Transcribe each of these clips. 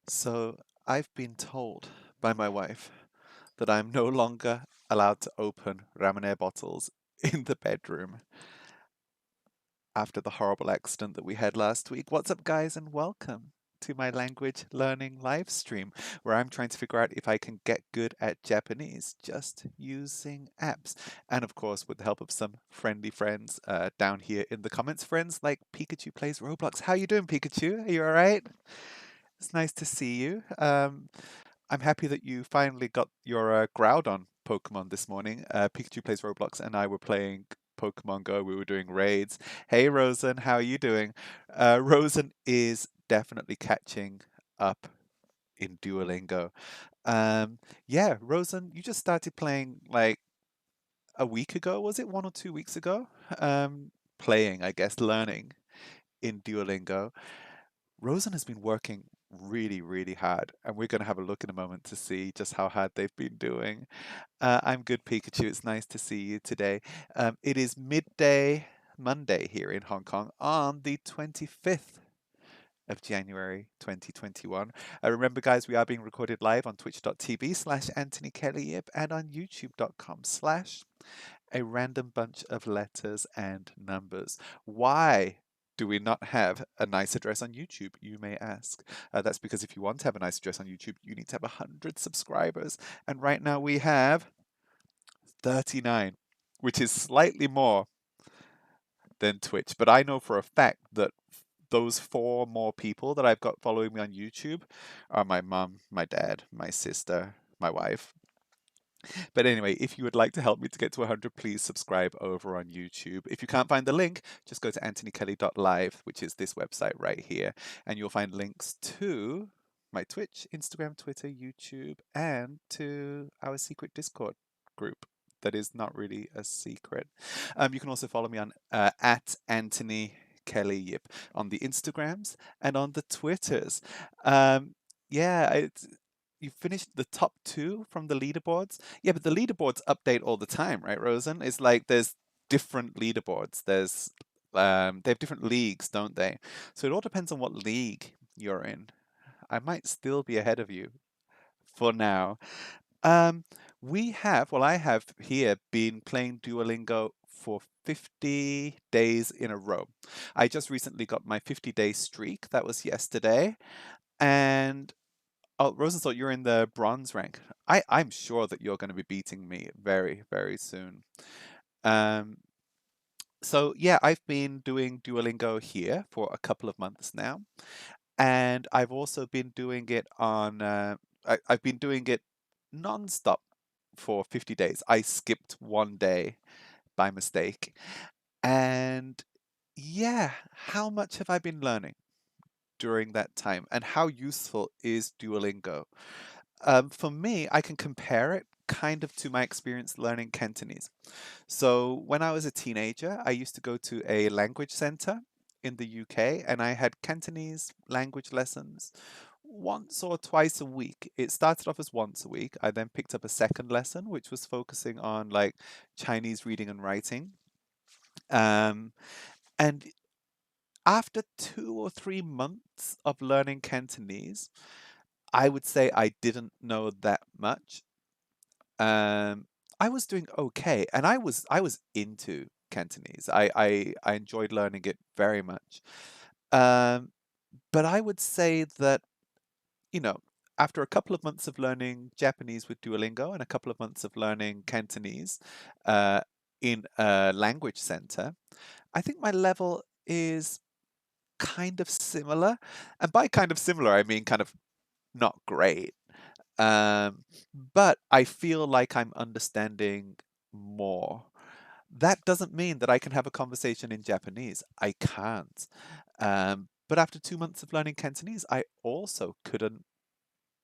So I've been told by my wife that I'm no longer allowed to open ramen bottles in the bedroom after the horrible accident that we had last week. What's up, guys, and welcome to my language learning live stream where I'm trying to figure out if I can get good at Japanese just using apps. And of course, with the help of some friendly friends down here in the comments, friends like Pikachu Plays Roblox. How you doing, Pikachu? Are you all right? It's nice to see you. I'm happy that you finally got your Groudon Pokemon this morning. Pikachu Plays Roblox and I were playing Pokemon Go. We were doing raids. Hey, Rosen, how are you doing? Rosen is definitely catching up in Duolingo. Yeah, Rosen, you just started playing like a week ago, was it? 1 or 2 weeks ago? Playing, I guess, learning in Duolingo. Rosen has been working really, really hard, and we're going to have a look in a moment to see just how hard they've been doing. I'm good, Pikachu. It's nice to see you today. It is midday Monday here in Hong Kong on the 25th of January 2021. Remember, guys, we are being recorded live on twitch.tv/AnthonyKel and on youtube.com/ a random bunch of letters and numbers. Why do we not have a nice address on YouTube, you may ask? That's because if you want to have a nice address on YouTube, you need to have 100 subscribers. And right now we have 39, which is slightly more than Twitch. But I know for a fact that those four more people that I've got following me on YouTube are my mum, my dad, my sister, my wife. But anyway, if you would like to help me to get to 100, please subscribe over on YouTube. If you can't find the link, just go to anthonykelly.live, which is this website right here, and you'll find links to my Twitch, Instagram, Twitter, YouTube, and to our secret Discord group. That is not really a secret. You can also follow me on at Anthony Kelly Yip on the Instagrams and on the Twitters. Yeah, you finished the top two from the leaderboards. Yeah, but the leaderboards update all the time, right, Rosen? It's like there's different leaderboards. They have different leagues, don't they? So it all depends on what league you're in. I might still be ahead of you for now. Um, I have here been playing Duolingo for 50 days in a row. I just recently got my 50-day streak. That was yesterday. And oh, Rosenthal, you're in the bronze rank. I'm sure that you're going to be beating me very, very soon. Um, so yeah, I've been doing Duolingo here for a couple of months now, and I've also been doing it on. I've been doing it non-stop for 50 days. I skipped one day by mistake, and yeah, how much have I been learning during that time, and how useful is Duolingo? For me, I can compare it kind of to my experience learning Cantonese. So when I was a teenager, I used to go to a language center in the UK and I had Cantonese language lessons once or twice a week. It started off as once a week. I then picked up a second lesson, which was focusing on like Chinese reading and writing. Um, and after 2 or 3 months of learning Cantonese, I would say I didn't know that much. Um, I was doing okay, and I was into Cantonese. I enjoyed learning it very much. Um, but I would say that, you know, after a couple of months of learning Japanese with Duolingo and a couple of months of learning Cantonese uh, in a language center, I think my level is kind of similar. And by kind of similar, I mean kind of not great. Um, but I feel like I'm understanding more. That doesn't mean that I can have a conversation in Japanese. I can't. But after 2 months of learning Cantonese, I also couldn't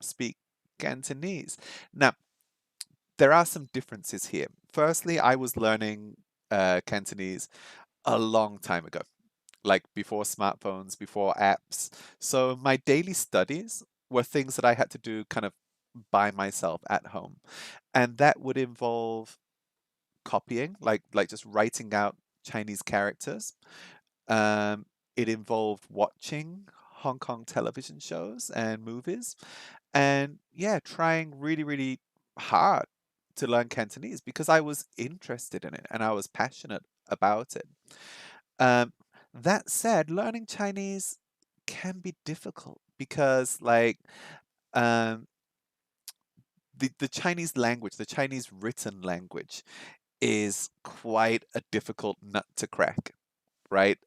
speak Cantonese. Now, there are some differences here. Firstly, I was learning Cantonese a long time ago, like before smartphones, before apps. So my daily studies were things that I had to do kind of by myself at home. And that would involve copying, like just writing out Chinese characters. It involved watching Hong Kong television shows and movies, and yeah, trying really, really hard to learn Cantonese because I was interested in it and I was passionate about it. Um, that said, learning Chinese can be difficult because, like, um, the Chinese language, the Chinese written language, is quite a difficult nut to crack, right?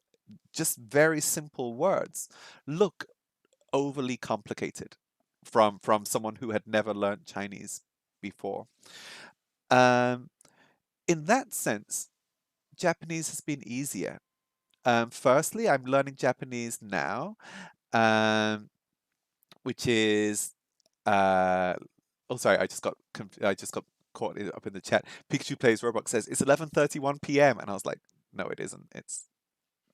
Just very simple words look overly complicated from someone who had never learned Chinese before. Um, in that sense, Japanese has been easier. Firstly, I'm learning Japanese now, um, which is oh, sorry, I just got caught up in the chat. Pikachu Plays Roblox says it's 11:31 p.m. and I was like, no, it isn't. It's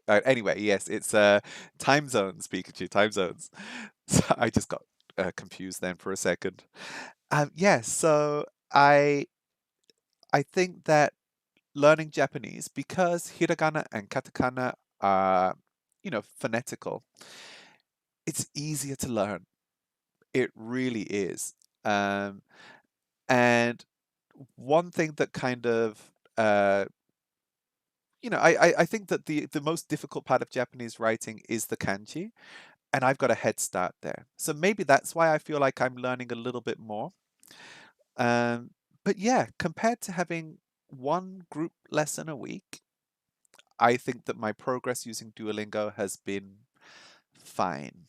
anyway, yes, it's time zones, Pikachu, time zones. So I just got confused then for a second. Yeah, so I I think that learning Japanese, because hiragana and katakana are, phonetical, it's easier to learn. It really is. Um, and one thing that kind of I think that the most difficult part of Japanese writing is the kanji, and I've got a head start there. So maybe that's why I feel like I'm learning a little bit more. Um, but yeah, compared to having one group lesson a week, I think that my progress using Duolingo has been fine.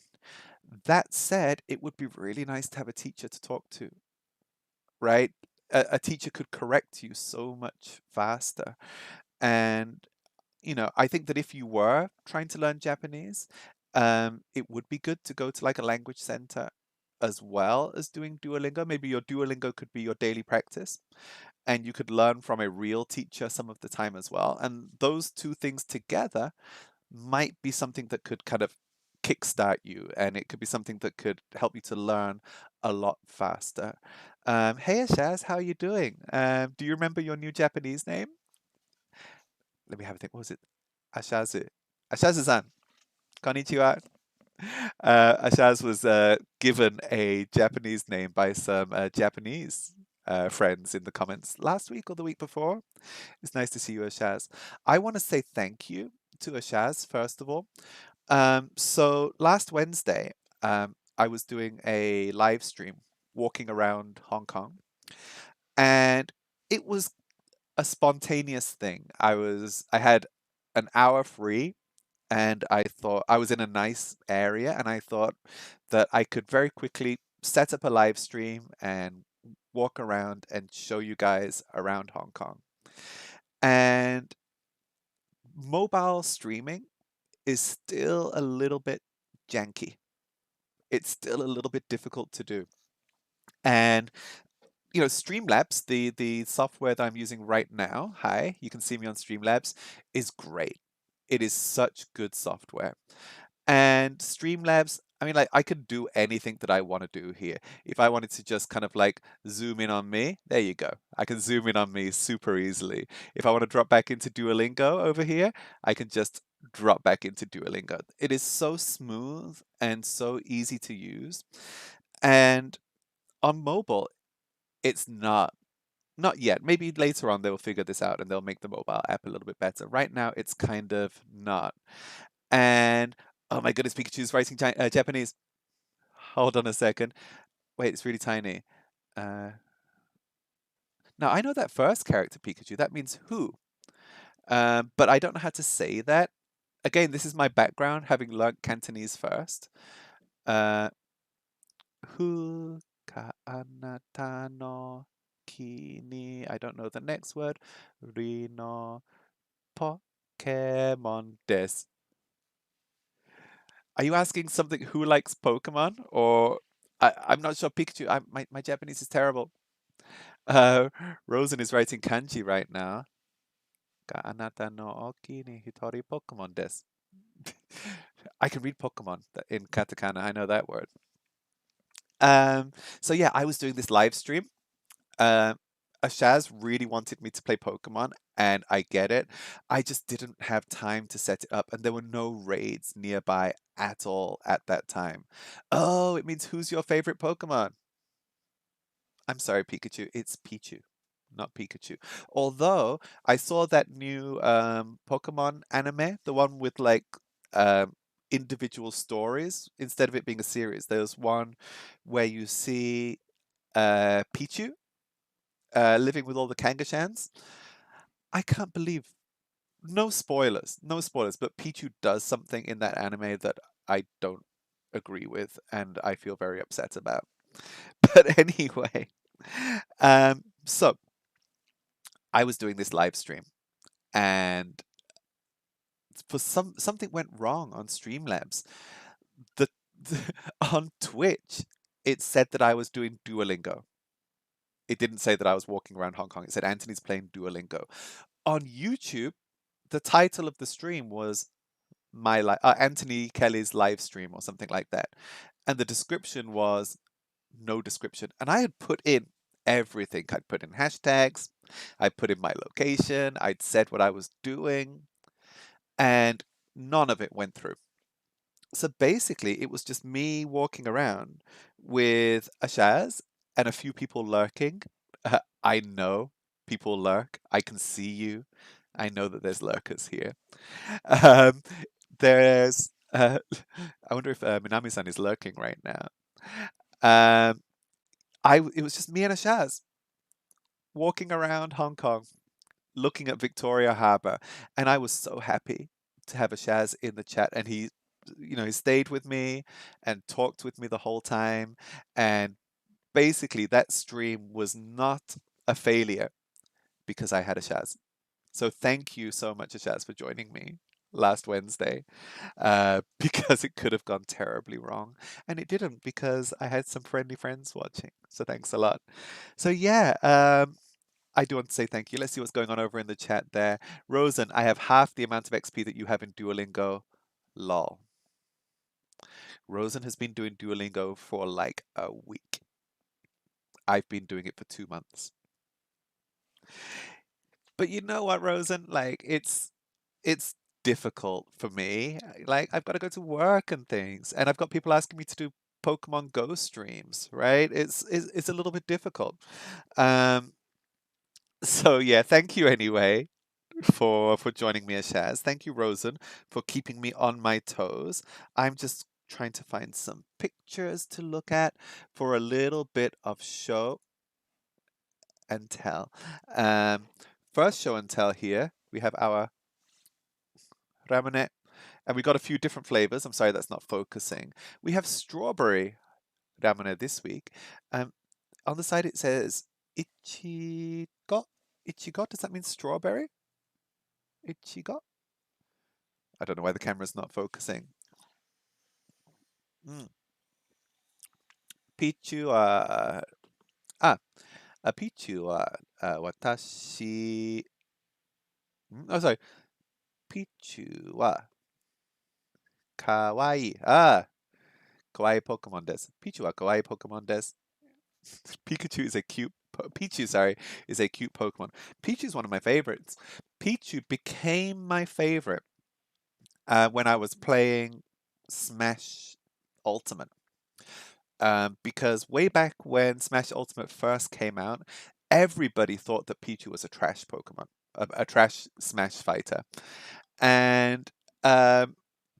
That said, it would be really nice to have a teacher to talk to, right? A teacher could correct you so much faster. And, I think that if you were trying to learn Japanese, it would be good to go to like a language center as well as doing Duolingo. Maybe your Duolingo could be your daily practice, and you could learn from a real teacher some of the time as well. And those two things together might be something that could kind of kickstart you, and it could be something that could help you to learn a lot faster. Hey Ashaz, how are you doing? Do you remember your new Japanese name? Let me have a think. What was it? Ashazu. Ashazu-san. Konnichiwa. Ashaz was given a Japanese name by some Japanese friends in the comments last week or the week before. It's nice to see you, Ashaz. I want to say thank you to Ashaz, first of all. So last Wednesday, I was doing a live stream walking around Hong Kong, and it was a spontaneous thing. I had an hour free, and I thought I was in a nice area, and I thought that I could very quickly set up a live stream and walk around and show you guys around Hong Kong. And mobile streaming is still a little bit janky. It's still a little bit difficult to do. And Streamlabs, the software that I'm using right now, hi, you can see me on Streamlabs, is great. It is such good software. And Streamlabs, I mean, like, I could do anything that I want to do here. If I wanted to just kind of like zoom in on me, there you go. I can zoom in on me super easily. If I want to drop back into Duolingo over here, I can just drop back into Duolingo. It is so smooth and so easy to use. And on mobile, it's not yet. Maybe later on they'll figure this out and they'll make the mobile app a little bit better. Right now, it's kind of not. And oh my goodness, Pikachu's writing Japanese. Hold on a second. Wait, it's really tiny. Uh, Now I know that first character Pikachu. That means who. But I don't know how to say that. Again, this is my background, having learnt Cantonese first. Uh, Hu ka anata no ki ni. I don't know the next word. Ri no Pokemon des. Are you asking something who likes Pokemon? Or I'm not sure. Pikachu, my Japanese is terrible. Uh, Rosen is writing kanji right now. Ka anata no oki ni hitori Pokemon desu. I can read Pokemon in katakana. I know that word. So yeah, I was doing this live stream. Um, Ashaz really wanted me to play Pokemon, and I get it. I just didn't have time to set it up, and there were no raids nearby at all at that time. Oh, it means who's your favorite Pokemon? I'm sorry, Pikachu. It's Pichu, not Pikachu. Although I saw that new Pokemon anime, the one with like um, individual stories instead of it being a series. There's one where you see Pichu living with all the Kangashans. I can't believe no spoilers, no spoilers, but Pichu does something in that anime that I don't agree with and I feel very upset about. But anyway, so I was doing this live stream and for something went wrong on Streamlabs. The, on Twitch, it said that I was doing Duolingo. It didn't say that I was walking around Hong Kong. It said Anthony's playing Duolingo. On YouTube, the title of the stream was Anthony Kelly's live stream or something like that. And the description was no description. And I had put in everything. I'd put in hashtags, I put in my location, I'd said what I was doing, and none of it went through. So basically, it was just me walking around with a Shaz and a few people lurking. I know people lurk. I can see you. I know that there's lurkers here. Um, there's. I wonder if Minami-san is lurking right now. Um, It was just me and a Shaz walking around Hong Kong, looking at Victoria Harbour, and I was so happy to have a Shaz in the chat, and he stayed with me and talked with me the whole time, and basically that stream was not a failure because I had a Shaz. So thank you so much, Ashaz, for joining me last Wednesday, because it could have gone terribly wrong. And it didn't because I had some friendly friends watching. So thanks a lot. So yeah, I do want to say thank you. Let's see what's going on over in the chat there. Rosen, I have half the amount of XP that you have in Duolingo. Lol. Rosen has been doing Duolingo for like a week. I've been doing it for 2 months. But you know what, Rosen? Like it's difficult for me. Like I've got to go to work and things, and I've got people asking me to do Pokemon Go streams, right? It's a little bit difficult. Um, so yeah, thank you anyway for joining me, Ashaz. Thank you, Rosen, for keeping me on my toes. I'm just trying to find some pictures to look at for a little bit of show and tell. Um, First show and tell here, we have our ramen. And we got a few different flavors. I'm sorry that's not focusing. We have strawberry ramen this week. On the side it says ichigo. Ichigo, does that mean strawberry? Ichigo? I don't know why the camera's not focusing. Mm. Pichu wa, ah, Pichu wa, watashi, oh sorry, Pichu wa kawaii. Kawaii Pokemon desu. Pichu wa kawaii Pokemon desu. Pikachu is a cute. Pichu, sorry, is a cute Pokemon. Pichu is one of my favorites. Pichu became my favorite when I was playing Smash Ultimate. Because way back when Smash Ultimate first came out, everybody thought that Pichu was a trash Pokemon, a trash Smash fighter, and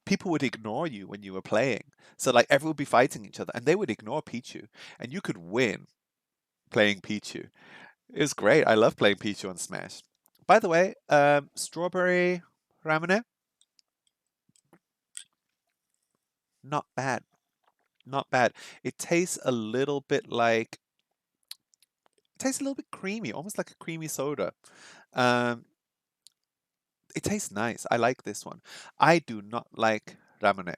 people would ignore you when you were playing. So like everyone would be fighting each other, and they would ignore Pichu, and you could win playing Pichu. It was great. I love playing Pichu on Smash. By the way, strawberry ramen, not bad. Not bad. It tastes a little bit like, it tastes a little bit creamy, almost like a creamy soda. Um, it tastes nice. I like this one. I do not like ramen.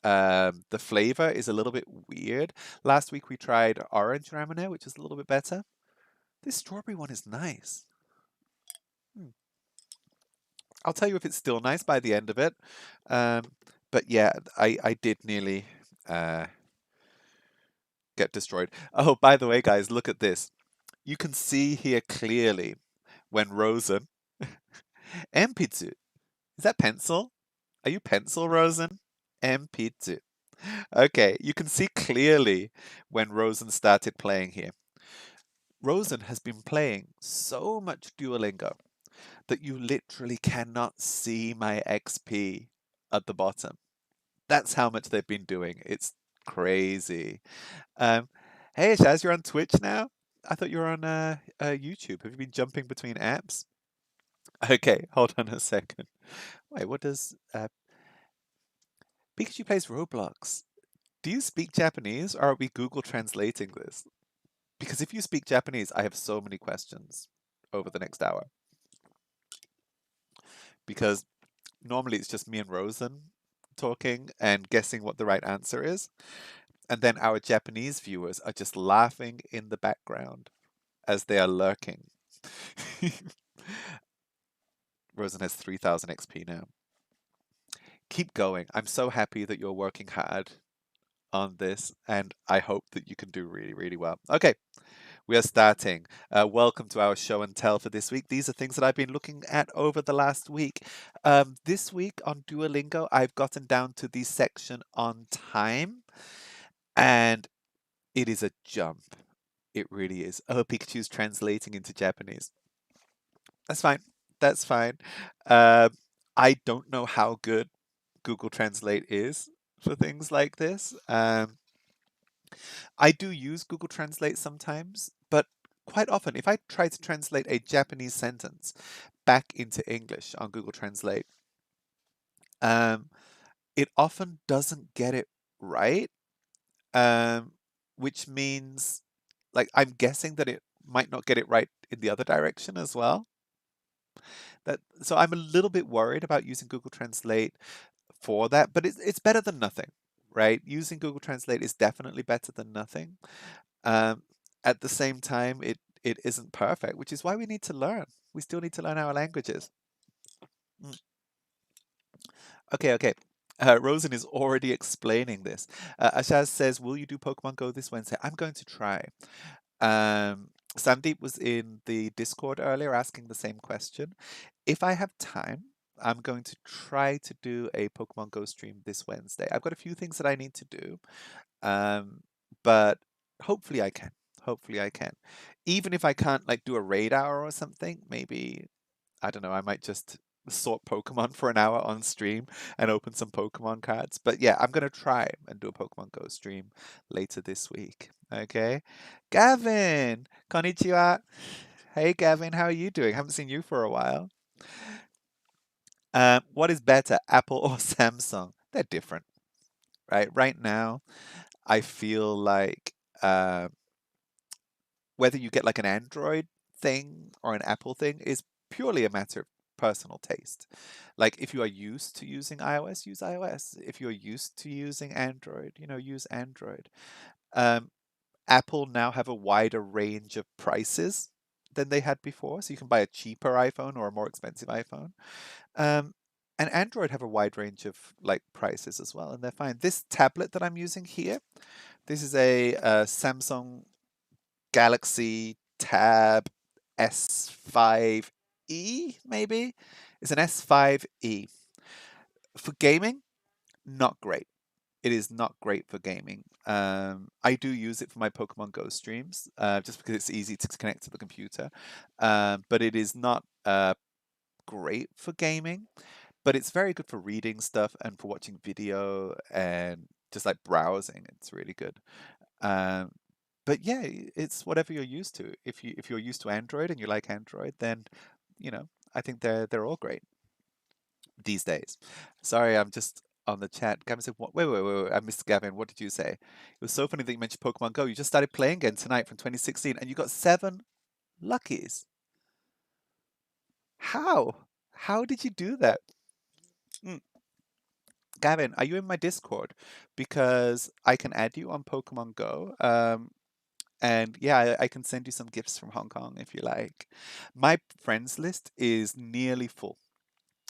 The flavor is a little bit weird. Last week we tried orange ramen, which is a little bit better. This strawberry one is nice. Hmm. I'll tell you if it's still nice by the end of it. Um, but yeah, I did nearly uh, get destroyed. Oh, by the way, guys, look at this. You can see here clearly when Rosen, Enpitsu, is that pencil? Are you pencil, Rosen? Enpitsu. Okay, you can see clearly when Rosen started playing here. Rosen has been playing so much Duolingo that you literally cannot see my XP at the bottom. That's how much they've been doing. It's crazy. Um, hey, Shaz, you're on Twitch now? I thought you were on YouTube. Have you been jumping between apps? Okay, hold on a second. Wait, what does Pikachu plays Roblox? Do you speak Japanese or are we Google translating this? Because if you speak Japanese, I have so many questions over the next hour. Because normally it's just me and Rosen talking and guessing what the right answer is. And then our Japanese viewers are just laughing in the background as they are lurking. Rosen has 3,000 XP now. Keep going. I'm so happy that you're working hard on this, and I hope that you can do really, really well. Okay, we are starting. Welcome to our show and tell for this week. These are things that I've been looking at over the last week. This week on Duolingo, I've gotten down to the section on time, and it is a jump. It really is. Oh, Pikachu's translating into Japanese. That's fine. That's fine. Uh, I don't know how good Google Translate is for things like this. I do use Google Translate sometimes, but quite often, if I try to translate a Japanese sentence back into English on Google Translate, um, it often doesn't get it right, um, which means, like, I'm guessing that it might not get it right in the other direction as well. So I'm a little bit worried about using Google Translate for that, but it's better than nothing, right? Using Google Translate is definitely better than nothing. Um, at the same time, it isn't perfect, which is why we need to learn. We still need to learn our languages. Mm. Okay, okay. Rosen is already explaining this. Ashaz says, "Will you do Pokemon Go this Wednesday?" I'm going to try. Sandeep was in the Discord earlier asking the same question. If I have time, I'm going to try to do a Pokemon Go stream this Wednesday. I've got a few things that I need to do, um, but hopefully I can. Hopefully I can. Even if I can't like do a raid hour or something, maybe I don't know, I might just sort Pokemon for an hour on stream and open some Pokemon cards. But yeah, I'm gonna try and do a Pokemon Go stream later this week. Okay. Gavin, konnichiwa. Hey Gavin, how are you doing? Haven't seen you for a while. What is better, Apple or Samsung? They're different, right? Right now, I feel like whether you get like an Android thing or an Apple thing is purely a matter of personal taste. Like if you are used to using iOS, use iOS. If you're used to using Android, use Android. Um, Apple now have a wider range of prices than they had before, so you can buy a cheaper iPhone or a more expensive iPhone. Um, and Android have a wide range of like prices as well, and they're fine. This tablet that I'm using here, this is a Samsung Galaxy Tab S5e, maybe? It's an S5e. For gaming, not great. It is not great for gaming. I do use it for my Pokemon Go streams, just because it's easy to connect to the computer. But it is not great for gaming. But it's very good for reading stuff and for watching video and just like browsing. It's really good. Um, but yeah, it's whatever you're used to. If you're used to Android and you like Android, then I think they're all great these days. Sorry, I'm just on the chat. Gavin said, "What? Wait! I missed Gavin. What did you say? It was so funny that you mentioned Pokemon Go. You just started playing again tonight from 2016, and you got 7 luckies. How? How did you do that?" Mm. Gavin, are you in my Discord? Because I can add you on Pokemon Go. And yeah, I can send you some gifts from Hong Kong if you like. My friends list is nearly full.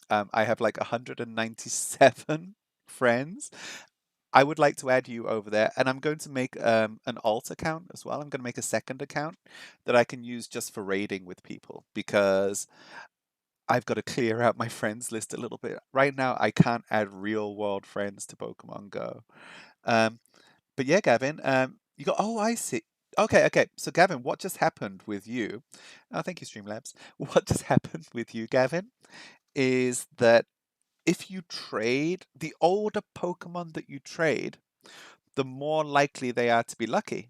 I have like 197 friends. I would like to add you over there, and I'm going to make an alt account as well. I'm going to make a second account that I can use just for raiding with people because I've got to clear out my friends list a little bit. Right now, I can't add real world friends to Pokemon Go. Um, but yeah, Gavin, you got. Oh, I see. Okay, okay. So, Gavin, what just happened with you? Oh, thank you, Streamlabs. What just happened with you, Gavin, is that if you trade, the older Pokemon that you trade, the more likely they are to be lucky.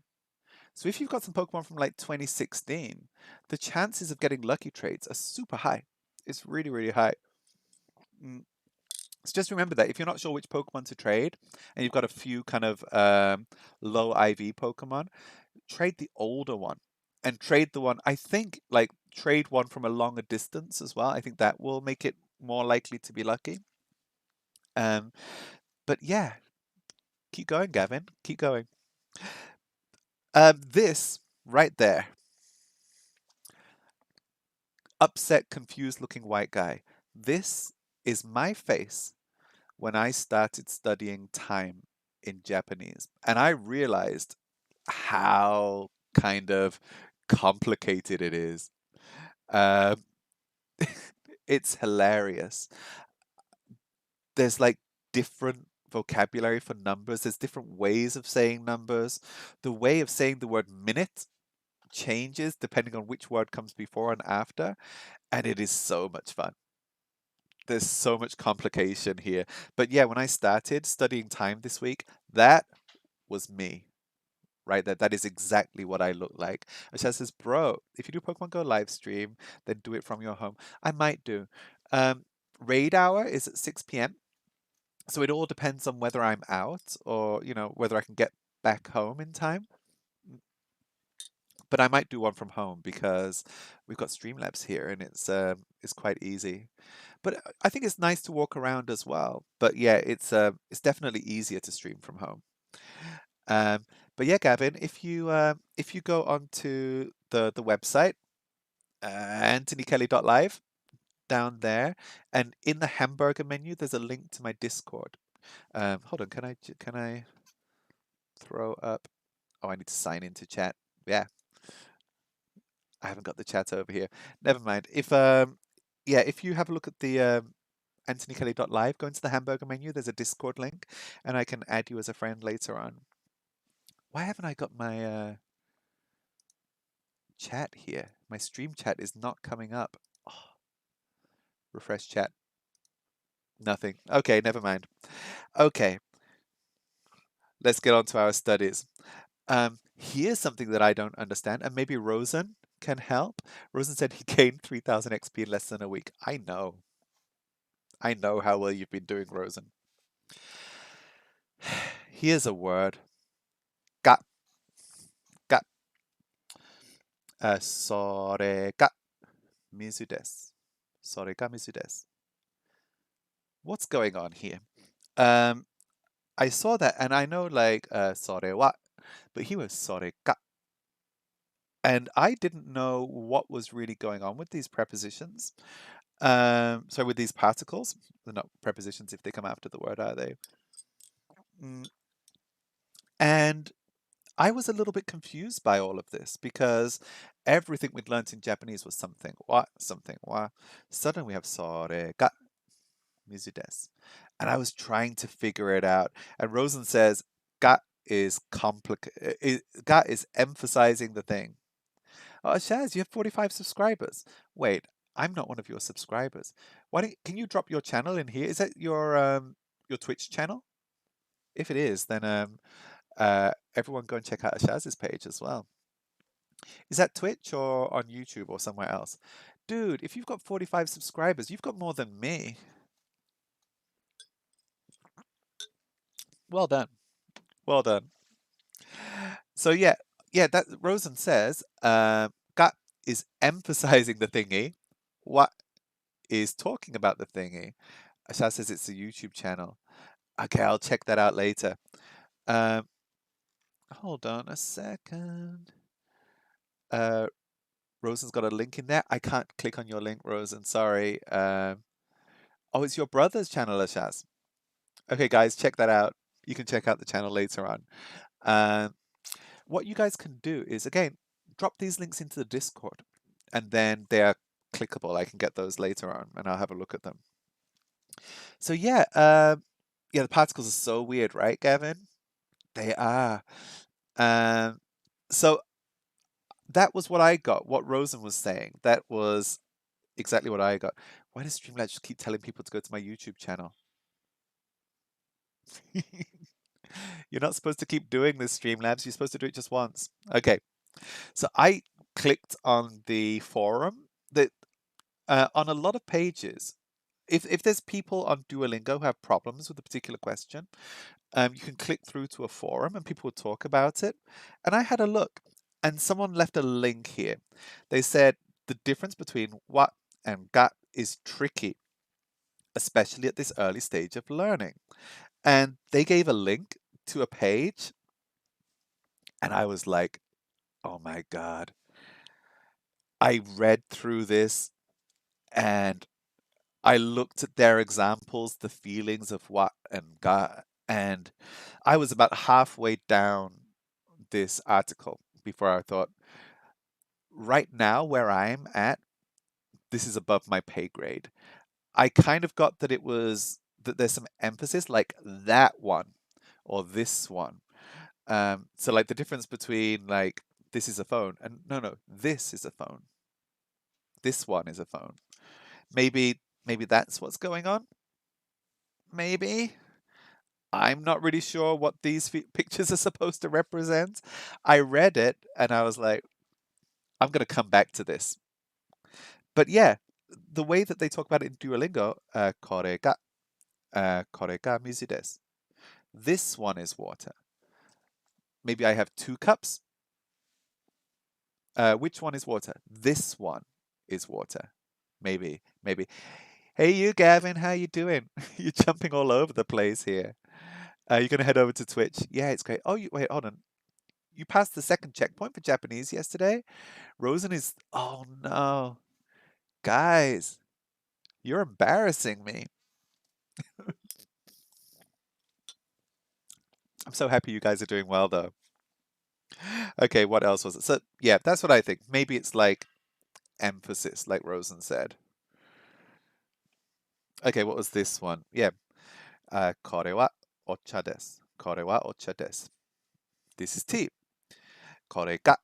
So if you've got some Pokemon from like 2016, the chances of getting lucky trades are super high. It's really, really high. Mm. So just remember that if you're not sure which Pokemon to trade, and you've got a few kind of low IV Pokemon, trade the older one. And trade the one, I think, like trade one from a longer distance as well. I think that will make it more likely to be lucky. Um, but yeah, keep going, Gavin. Keep going. This right there, upset, confused looking white guy. This is my face when I started studying time in Japanese. And I realized how kind of complicated it is. Um, it's hilarious. There's like different vocabulary for numbers, there's different ways of saying numbers. The way of saying the word minute changes depending on which word comes before and after, and it is so much fun. There's so much complication here. But yeah, when I started studying time this week, that was me right there. That is exactly what I look like. Ashad says, bro, if you do Pokemon Go live stream, then do it from your home. I might do. Um, Raid hour is at 6 p.m. So it all depends on whether I'm out or, whether I can get back home in time. But I might do one from home because we've got Streamlabs here and it's quite easy. But I think it's nice to walk around as well. But yeah, it's definitely easier to stream from home. Um, but yeah, Gavin, if you go onto the website, AnthonyKelly.live down there, and in the hamburger menu, there's a link to my Discord. Hold on, can I throw up? Oh, I need to sign into chat. Yeah, I haven't got the chat over here. Never mind. If you have a look at the AnthonyKelly.live, go into the hamburger menu. There's a Discord link, and I can add you as a friend later on. Why haven't I got my chat here? My stream chat is not coming up. Oh, refresh chat. Nothing. Okay, never mind. Okay, let's get on to our studies. Here's something that I don't understand, and maybe Rosen can help. Rosen said he gained 3,000 XP in less than a week. I know. I know how well you've been doing, Rosen. Here's a word. Ga. Ga. それが 水です。それが水です. What's going on here? Um, I saw that and I know like それは, but he was それが. And I didn't know what was really going on with these prepositions. So with these particles, they're not prepositions if they come after the word, are they? And I was a little bit confused by all of this because everything we'd learnt in Japanese was something wa. Suddenly we have sore ga mizu desu. And I was trying to figure it out. And Rosen says ga is ga is emphasizing the thing. Oh, Shaz, you have 45 subscribers. Wait, I'm not one of your subscribers. Can you drop your channel in here? Is that your Twitch channel? If it is, then everyone go and check out Ashaz's page as well. Is that Twitch or on YouTube or somewhere else? Dude, if you've got 45 subscribers, you've got more than me. Well done. Well done. So yeah, that Rosen says, Gat is emphasizing the thingy. What is talking about the thingy? Ashaz says it's a YouTube channel. Okay, I'll check that out later. Hold on a second. Rosen's got a link in there. I can't click on your link, Rosen. Sorry. Oh, it's your brother's channel, Ashaz. Okay, guys, check that out. You can check out the channel later on. Um, what you guys can do is, again, drop these links into the Discord, and then they're clickable. I can get those later on, and I'll have a look at them. So yeah, yeah, the particles are so weird, right, Gavin? They are. Um, so that was what I got. What Rosen was saying, that was exactly what I got. Why does Streamlabs just keep telling people to go to my YouTube channel? You're not supposed to keep doing this, Streamlabs. You're supposed to do it just once. Okay, so I clicked on the forum that on a lot of pages. If there's people on Duolingo who have problems with a particular question, you can click through to a forum and people will talk about it. And I had a look, and someone left a link here. They said the difference between what and got is tricky, especially at this early stage of learning. And they gave a link to a page, and I was like, oh my God. I read through this and I looked at their examples, the feelings of what and got, and I was about halfway down this article before I thought, right now where I'm at, this is above my pay grade. I kind of got that it was that there's some emphasis like that one or this one. So like the difference between like this is a phone and no, this is a phone. This one is a phone. Maybe that's what's going on. Maybe. I'm not really sure what these pictures are supposed to represent. I read it and I was like, I'm going to come back to this. But yeah, the way that they talk about it in Duolingo, kore ga mizu desu. This one is water. Maybe I have 2 cups. Which one is water? This one is water. Maybe. Hey, you, Gavin, how you doing? You're jumping all over the place here. You're gonna head over to Twitch. Yeah, it's great. Oh, wait, hold on. You passed the second checkpoint for Japanese yesterday. Rosen is. Oh no, guys, you're embarrassing me. I'm so happy you guys are doing well, though. Okay, what else was it? So yeah, that's what I think. Maybe it's like emphasis, like Rosen said. Okay, what was this one? Yeah, これはお茶です。これはお茶です。This is tea. これが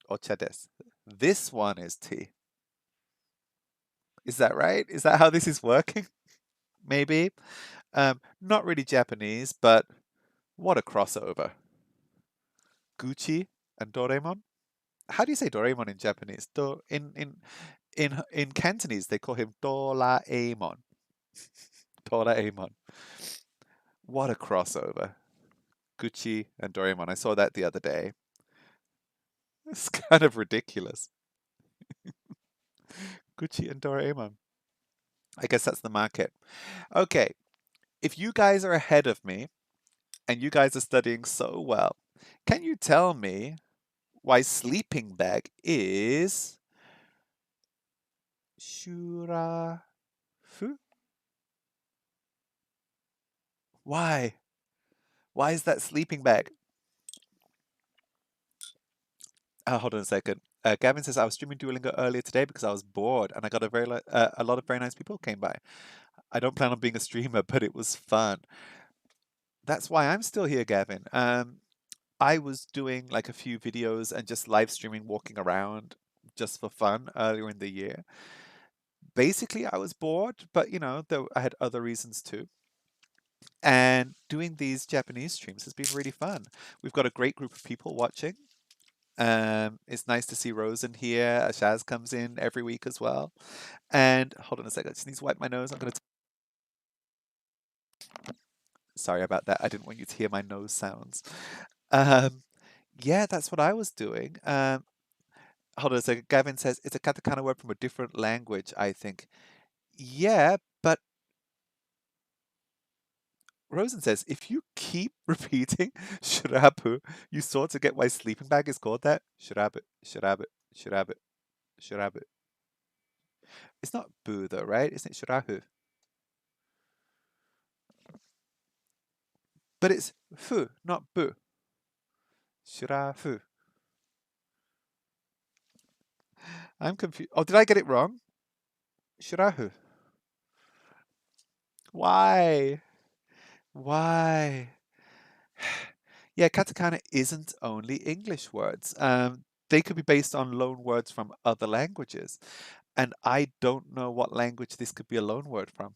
お茶です。This one is tea. Is that right? Is that how this is working? Maybe. Not really Japanese, but what a crossover. Gucci and Doraemon. How do you say Doraemon in Japanese? In Cantonese they call him Doraemon. Doraemon. What a crossover. Gucci and Doraemon. I saw that the other day. It's kind of ridiculous. Gucci and Doraemon. I guess that's the market. Okay, if you guys are ahead of me and you guys are studying so well, can you tell me why sleeping bag is shurafu? Why? Why is that sleeping bag? Hold on a second. Gavin says I was streaming Duolingo earlier today because I was bored and I got a lot of very nice people came by. I don't plan on being a streamer, but it was fun. That's why I'm still here, Gavin. I was doing like a few videos and just live streaming, walking around just for fun earlier in the year. Basically, I was bored, but I had other reasons too. And doing these Japanese streams has been really fun. We've got a great group of people watching. It's nice to see Rosen here. Shaz comes in every week as well. And hold on a second, I just need to wipe my nose. Sorry about that. I didn't want you to hear my nose sounds. Um, yeah, that's what I was doing. Hold on a second. Gavin says it's a katakana word from a different language, I think. Yeah, but Rosen says if you keep repeating shurabu, you sort of get why sleeping bag is called that. Shurabu, shurabu, shurabu, shurabu. It's not boo though, right? Isn't it shurahu? but it's fu, not bu. Shirafu. I'm confused. Oh, did I get it wrong? Shirahu. Why? Why? Yeah, katakana isn't only English words. They could be based on loan words from other languages. And I don't know what language this could be a loan word from.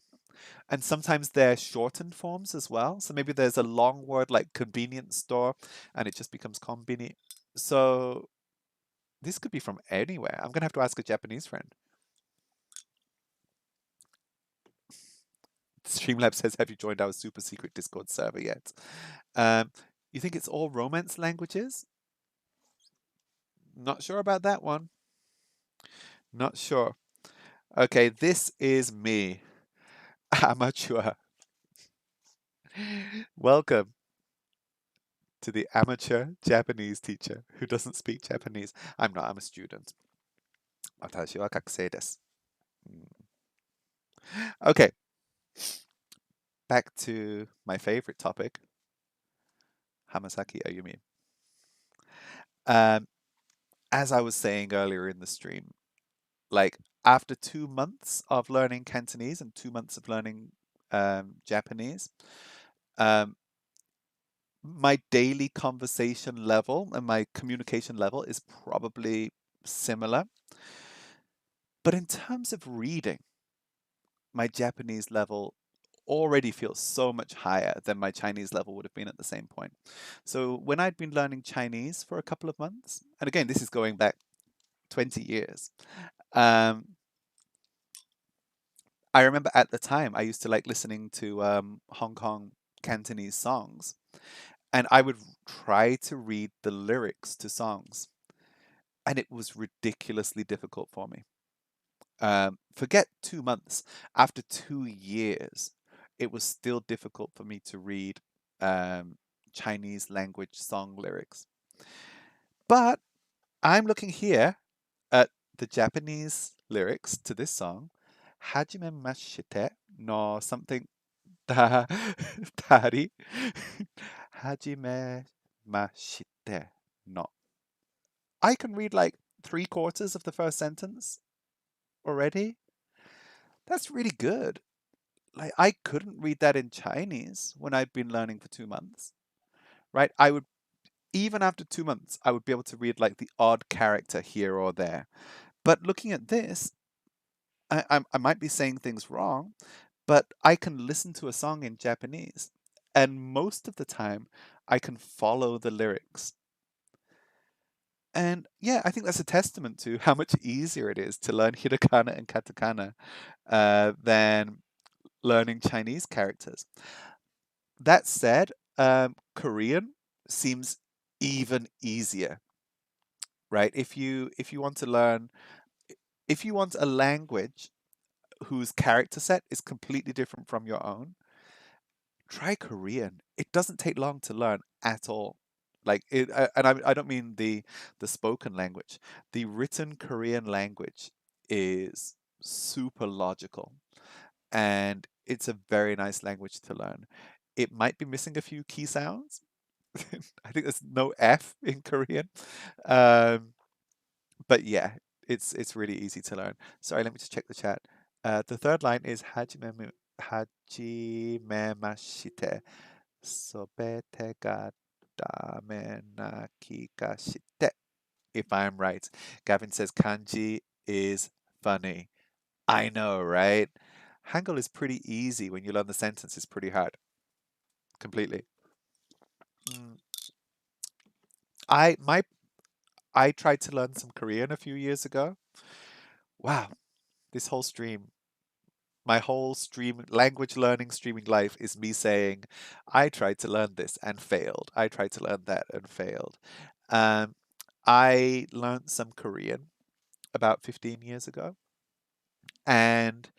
And sometimes they're shortened forms as well. So maybe there's a long word like convenience store and it just becomes konbini. So this could be from anywhere. I'm going to have to ask a Japanese friend. Streamlab says, have you joined our super secret Discord server yet? Um, you think it's all Romance languages? Not sure about that one. Not sure. Okay, this is me, amateur. Welcome to the amateur Japanese teacher who doesn't speak Japanese. I'm not, I'm a student. 私は学生です. Okay, back to my favorite topic, Hamasaki Ayumi. Um, as I was saying earlier in the stream, like after 2 months of learning Cantonese and 2 months of learning Japanese, um, my daily conversation level and my communication level is probably similar. But in terms of reading, my Japanese level already feels so much higher than my Chinese level would have been at the same point. So when I'd been learning Chinese for a couple of months, and again, this is going back 20 years, um, I remember at the time I used to like listening to Hong Kong Cantonese songs, and I would try to read the lyrics to songs, and it was ridiculously difficult for me. Forget 2 months. After 2 years, it was still difficult for me to read um, Chinese language song lyrics. But I'm looking here at the Japanese lyrics to this song, Hajime Mashite no something da tari. Hajime Mashite no. I can read like 3/4 of the first sentence already. That's really good. Like I couldn't read that in Chinese when I'd been learning for 2 months, right? I would even after 2 months, I would be able to read like the odd character here or there. But looking at this, I might be saying things wrong, but I can listen to a song in Japanese, and most of the time, I can follow the lyrics. And yeah, I think that's a testament to how much easier it is to learn hiragana and katakana than learning Chinese characters. That said, Korean seems even easier, right? If you want to learn, if you want a language whose character set is completely different from your own, try Korean. It doesn't take long to learn at all. Like it, and I don't mean the spoken language. The written Korean language is super logical, and it's a very nice language to learn. It might be missing a few key sounds. I think there's no F in Korean. Um, but yeah, it's really easy to learn. Sorry, let me just check the chat. The third line is hajimemashite. Sobete ga dame na kiga shite. If I'm right. Gavin says kanji is funny. I know, right? Hangul is pretty easy when you learn the sentence. It's pretty hard. Completely. Mm. I my I tried to learn some Korean a few years ago. Wow, this whole stream, my whole stream language learning streaming life is me saying, I tried to learn this and failed. I tried to learn that and failed. Um, I learned some Korean about 15 years ago, and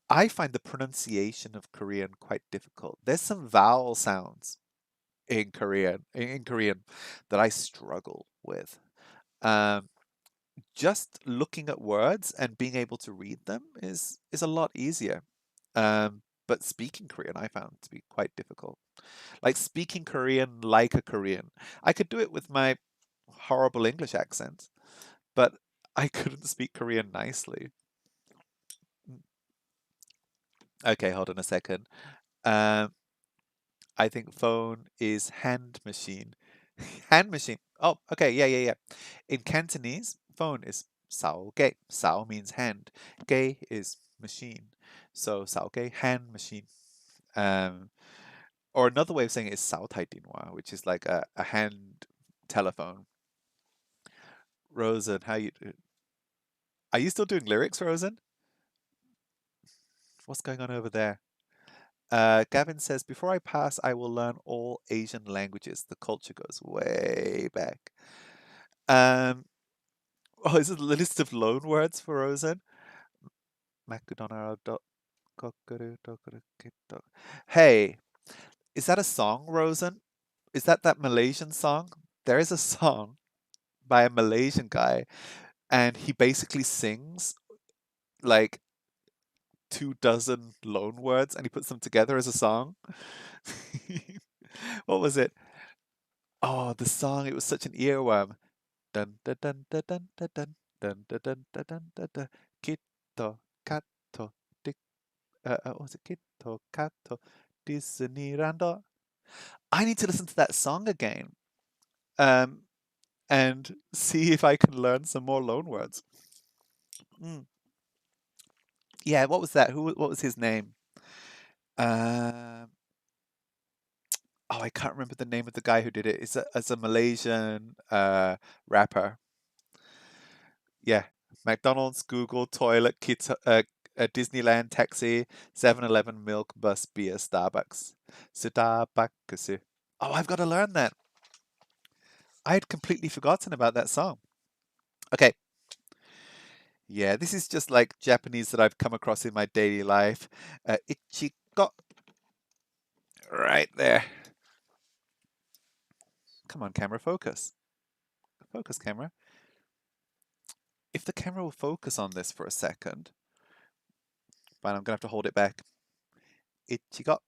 I find the pronunciation of Korean quite difficult. There's some vowel sounds in Korean that I struggle with. Um, just looking at words and being able to read them is a lot easier. Um, But speaking Korean I found to be quite difficult. Like speaking Korean like a Korean. I could do it with my horrible English accent, but I couldn't speak Korean nicely. Okay, hold on a second. Um, I think phone is hand machine. Hand machine. Oh, okay, yeah, yeah, yeah. In Cantonese, phone is sao ge. Sao means hand. Ge is machine. So sao ge, hand machine. Um, or another way of saying it is sao tai dinwa, which is like a hand telephone. Rosen, how you? Are you still doing lyrics, Rosen? What's going on over there? Gavin says, before I pass, I will learn all Asian languages. The culture goes way back. Um, oh, is it a list of loan words for Rosen? McDonald. Hey, is that a song, Rosen? Is that Malaysian song? There is a song by a Malaysian guy, and he basically sings like 2 dozen loan words, and he puts them together as a song. What was it? Oh, the song, it was such an earworm. Dun dun dun dun dun dun dun dun dun dun dun dun dun dun. Kitto katto dik what was it? Kitto katto Disneyland. I need to listen to that song again. Um and see if I can learn some more loan words. Mm. Yeah, what was that? What was his name? Um oh, I can't remember the name of the guy who did it. It's a Malaysian rapper. Yeah, McDonald's, Google, toilet, kids, Disneyland, taxi, 7-Eleven, milk, bus, beer, Starbucks. Starbucks. Oh, I've got to learn that. I had completely forgotten about that song. Okay, yeah, this is just like Japanese that I've come across in my daily life. Ichigo, right there. Come on, camera, focus. Focus, camera. If the camera will focus on this for a second, but I'm gonna have to hold it back. Ichigo,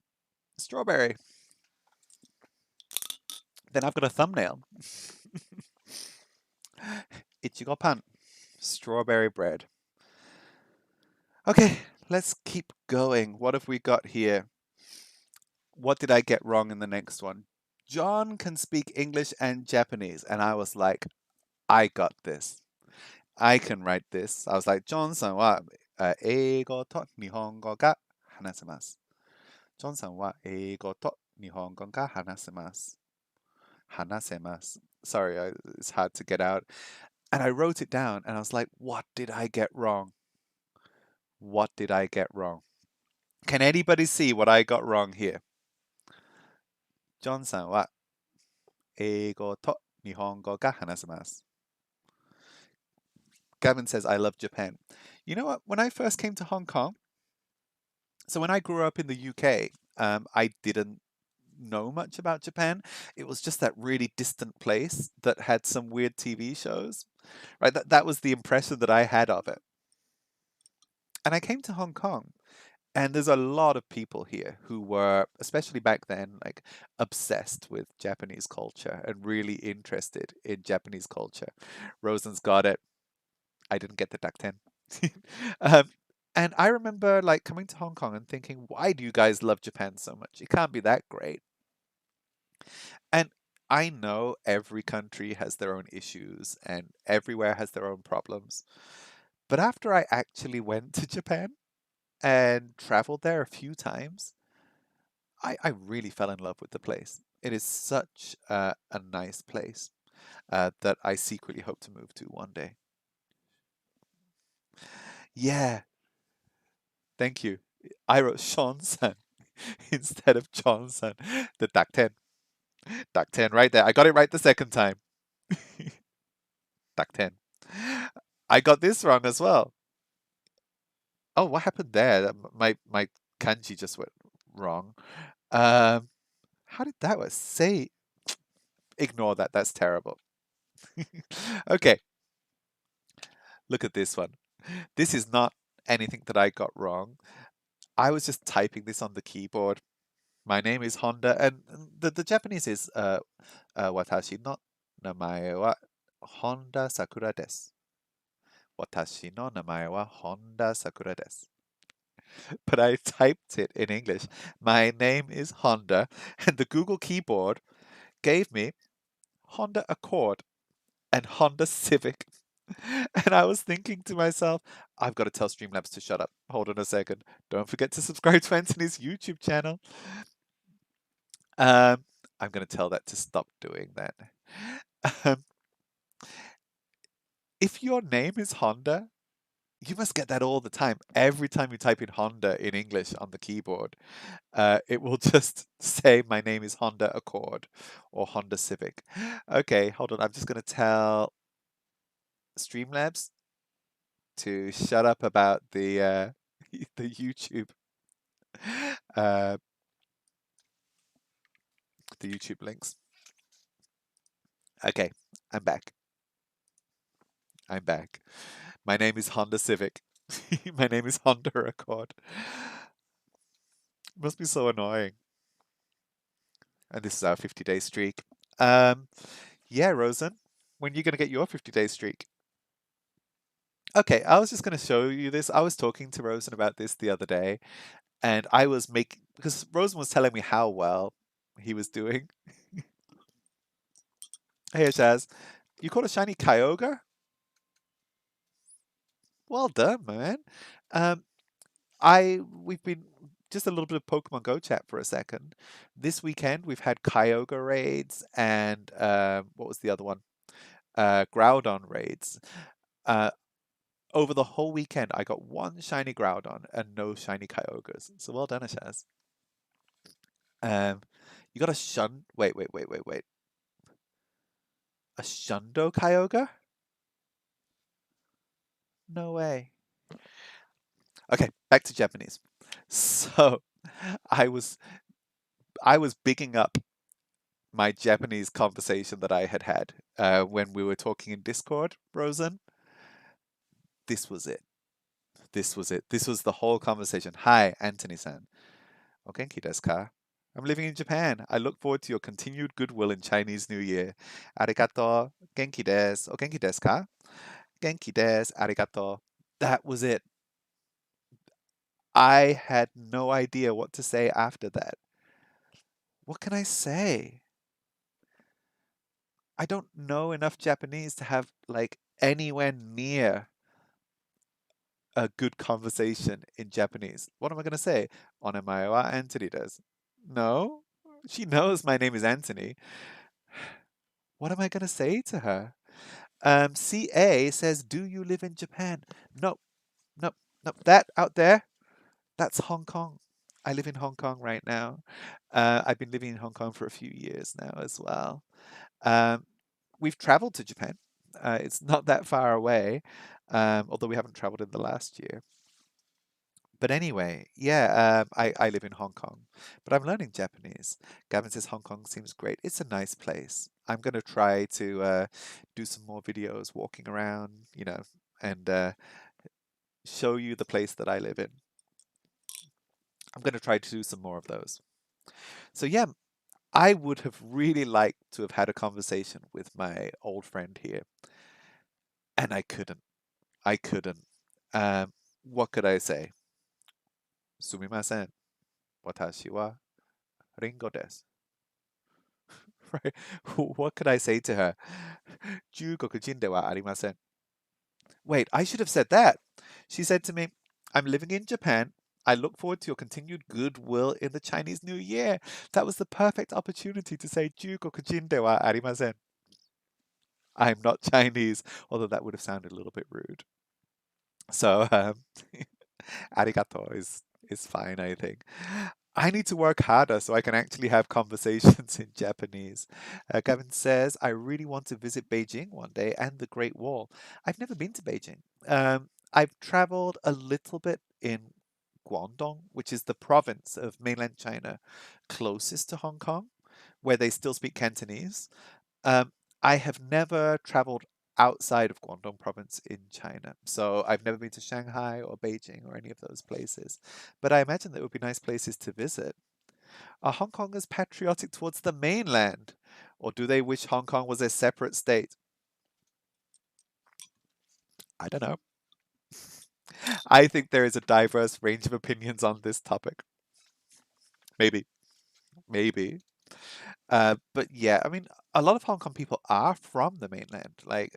strawberry. Then I've got a thumbnail. Ichigo pan, strawberry bread. Okay, let's keep going. What have we got here? What did I get wrong in the next one? John can speak English and Japanese. And I was like, I got this. I can write this. I was like, John-san wa eigo to nihongo ga hanasemasu. John-san wa eigo to nihongo ga hanasemasu. Hanasemasu. Sorry, it's hard to get out. And I wrote it down and I was like, what did I get wrong? What did I get wrong? Can anybody see what I got wrong here? John-san wa eigo to nihongo ga hanasemasu. Gavin says, I love Japan. You know what? When I first came to Hong Kong, so when I grew up in the UK, I didn't know much about Japan. It was just that really distant place that had some weird TV shows, right? That was the impression that I had of it. And I came to Hong Kong, and there's a lot of people here who were, especially back then, like obsessed with Japanese culture and really interested in Japanese culture. Rosen's got it. I didn't get the duck 10. um, and I remember like coming to Hong Kong and thinking, why do you guys love Japan so much? It can't be that great. And I know every country has their own issues and everywhere has their own problems. But after I actually went to Japan and traveled there a few times, I really fell in love with the place. It is such a nice place that I secretly hope to move to one day. Yeah, thank you. I wrote Sean-san instead of Johnson. The duck 10. Duck 10 right there. I got it right the second time. Duck 10. I got this wrong as well. Oh, what happened there? My kanji just went wrong. Um, how did that work? Say, ignore that. That's terrible. Okay, look at this one. This is not anything that I got wrong. I was just typing this on the keyboard. My name is Honda, and the Japanese is watashi no namae wa Honda Sakura desu. Watashi no namae wa Honda Sakura desu. But I typed it in English. My name is Honda, and the Google keyboard gave me Honda Accord and Honda Civic. And I was thinking to myself, I've got to tell Streamlabs to shut up. Hold on a second. Don't forget to subscribe to Anthony's YouTube channel. I'm going to tell that to stop doing that. Um, if your name is Honda, you must get that all the time. Every time you type in Honda in English on the keyboard, it will just say my name is Honda Accord or Honda Civic. Okay, hold on. I'm just going to tell Streamlabs to shut up about the the YouTube uh, the YouTube links. Okay, I'm back. I'm back. My name is Honda Civic. My name is Honda Accord. Must be so annoying. And this is our 50-day streak. Um, yeah, Rosen, when are you going to get your 50-day streak? Okay, I was just going to show you this. I was talking to Rosen about this the other day, and I was making, because Rosen was telling me how well he was doing. Hey, Shaz, you caught a shiny Kyogre? Well done, man. Um, we've been just a little bit of Pokemon Go chat for a second. This weekend we've had Kyogre raids and what was the other one? Groudon raids. Uh, over the whole weekend, I got one shiny Groudon and no shiny Kyogres. So well done, Ashaz. You got a wait. A Shundo Kyogre? No way. Okay, back to Japanese. So I was bigging up my Japanese conversation that I had had when we were talking in Discord, Rosen. This was it. This was it. This was the whole conversation. Hi, Anthony-san. O genki desu ka? I'm living in Japan. I look forward to your continued goodwill in Chinese New Year. Arigato. Genki desu. O genki desu ka? Genki desu. Arigato. That was it. I had no idea what to say after that. What can I say? I don't know enough Japanese to have like anywhere near a good conversation in Japanese. What am I going to say? Onemae wa Anthony desu. No, she knows my name is Anthony. What am I going to say to her? CA says, do you live in Japan? No, no, no. That out there, that's Hong Kong. I live in Hong Kong right now. I've been living in Hong Kong for a few years now as well. Um, we've traveled to Japan. It's not that far away, although we haven't traveled in the last year. But anyway, yeah, I live in Hong Kong, but I'm learning Japanese. Gavin says Hong Kong seems great. It's a nice place. I'm going to try to do some more videos walking around, and show you the place that I live in. I'm going to try to do some more of those. So yeah, I would have really liked to have had a conversation with my old friend here, and I couldn't. I couldn't. What could I say? Sumimasen. Watashi wa ringo desu. Right? What could I say to her? 中国人ではありません. Wait, I should have said that. She said to me, I'm living in Japan. I look forward to your continued goodwill in the Chinese New Year. That was the perfect opportunity to say 中国人ではありません. I'm not Chinese, although that would have sounded a little bit rude. So, arigato is fine, I think. I need to work harder so I can actually have conversations in Japanese. Gavin says, I really want to visit Beijing one day and the Great Wall. I've never been to Beijing. I've traveled a little bit in Guangdong, which is the province of mainland China closest to Hong Kong, where they still speak Cantonese. I have never traveled outside of Guangdong province in China. So I've never been to Shanghai or Beijing or any of those places. But I imagine that would be nice places to visit. Are Hong Kongers patriotic towards the mainland? Or do they wish Hong Kong was a separate state? I don't know. I think there is a diverse range of opinions on this topic. Maybe, maybe. But yeah, I mean, a lot of Hong Kong people are from the mainland. Like,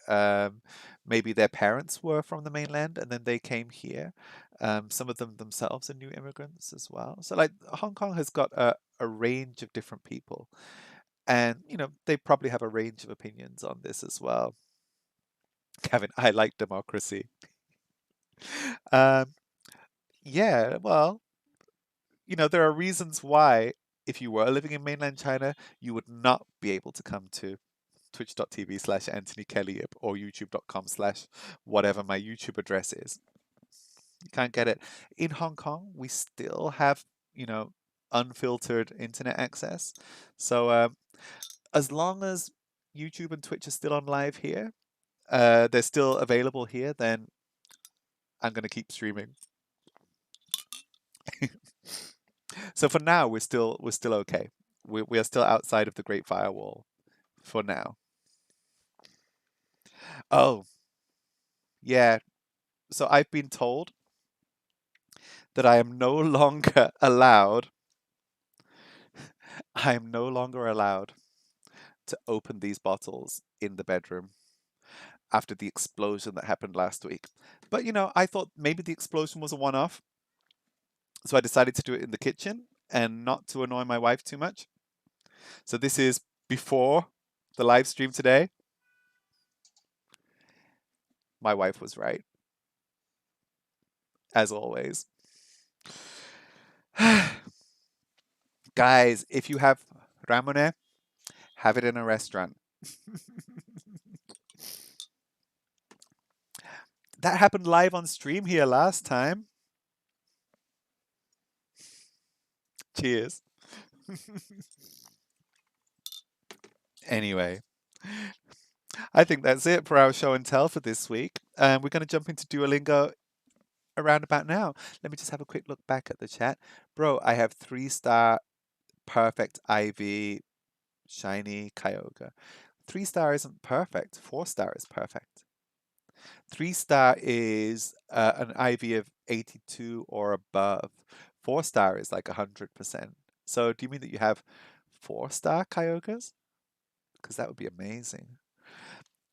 maybe their parents were from the mainland and then they came here. Some of them themselves are new immigrants as well. So, like, Hong Kong has got a range of different people. And, they probably have a range of opinions on this as well. Kevin, I like democracy. Um, yeah, well, there are reasons why, if you were living in mainland China, you would not be able to come to twitch.tv/AnthonyKel or youtube.com/ whatever my YouTube address is. You can't get it. In Hong Kong, we still have, unfiltered internet access. So as long as YouTube and Twitch are still on live here, they're still available here, then I'm going to keep streaming. So for now, we're still okay. We are still outside of the Great Firewall for now. Oh, yeah. So I've been told that I am no longer allowed to open these bottles in the bedroom after the explosion that happened last week. But I thought maybe the explosion was a one-off, so I decided to do it in the kitchen and not to annoy my wife too much. So this is before the live stream today. My wife was right, as always. Guys, if you have ramune, have it in a restaurant. That happened live on stream here last time. Cheers. Anyway, I think that's it for our show and tell for this week. We're going to jump into Duolingo around about now. Let me just have a quick look back at the chat. Bro, I have 3-star perfect IV shiny Kyogre. 3-star isn't perfect. 4-star is perfect. 3-star is an IV of 82 or above. 4-star is like 100%. So do you mean that you have 4-star Kyogres? Because that would be amazing.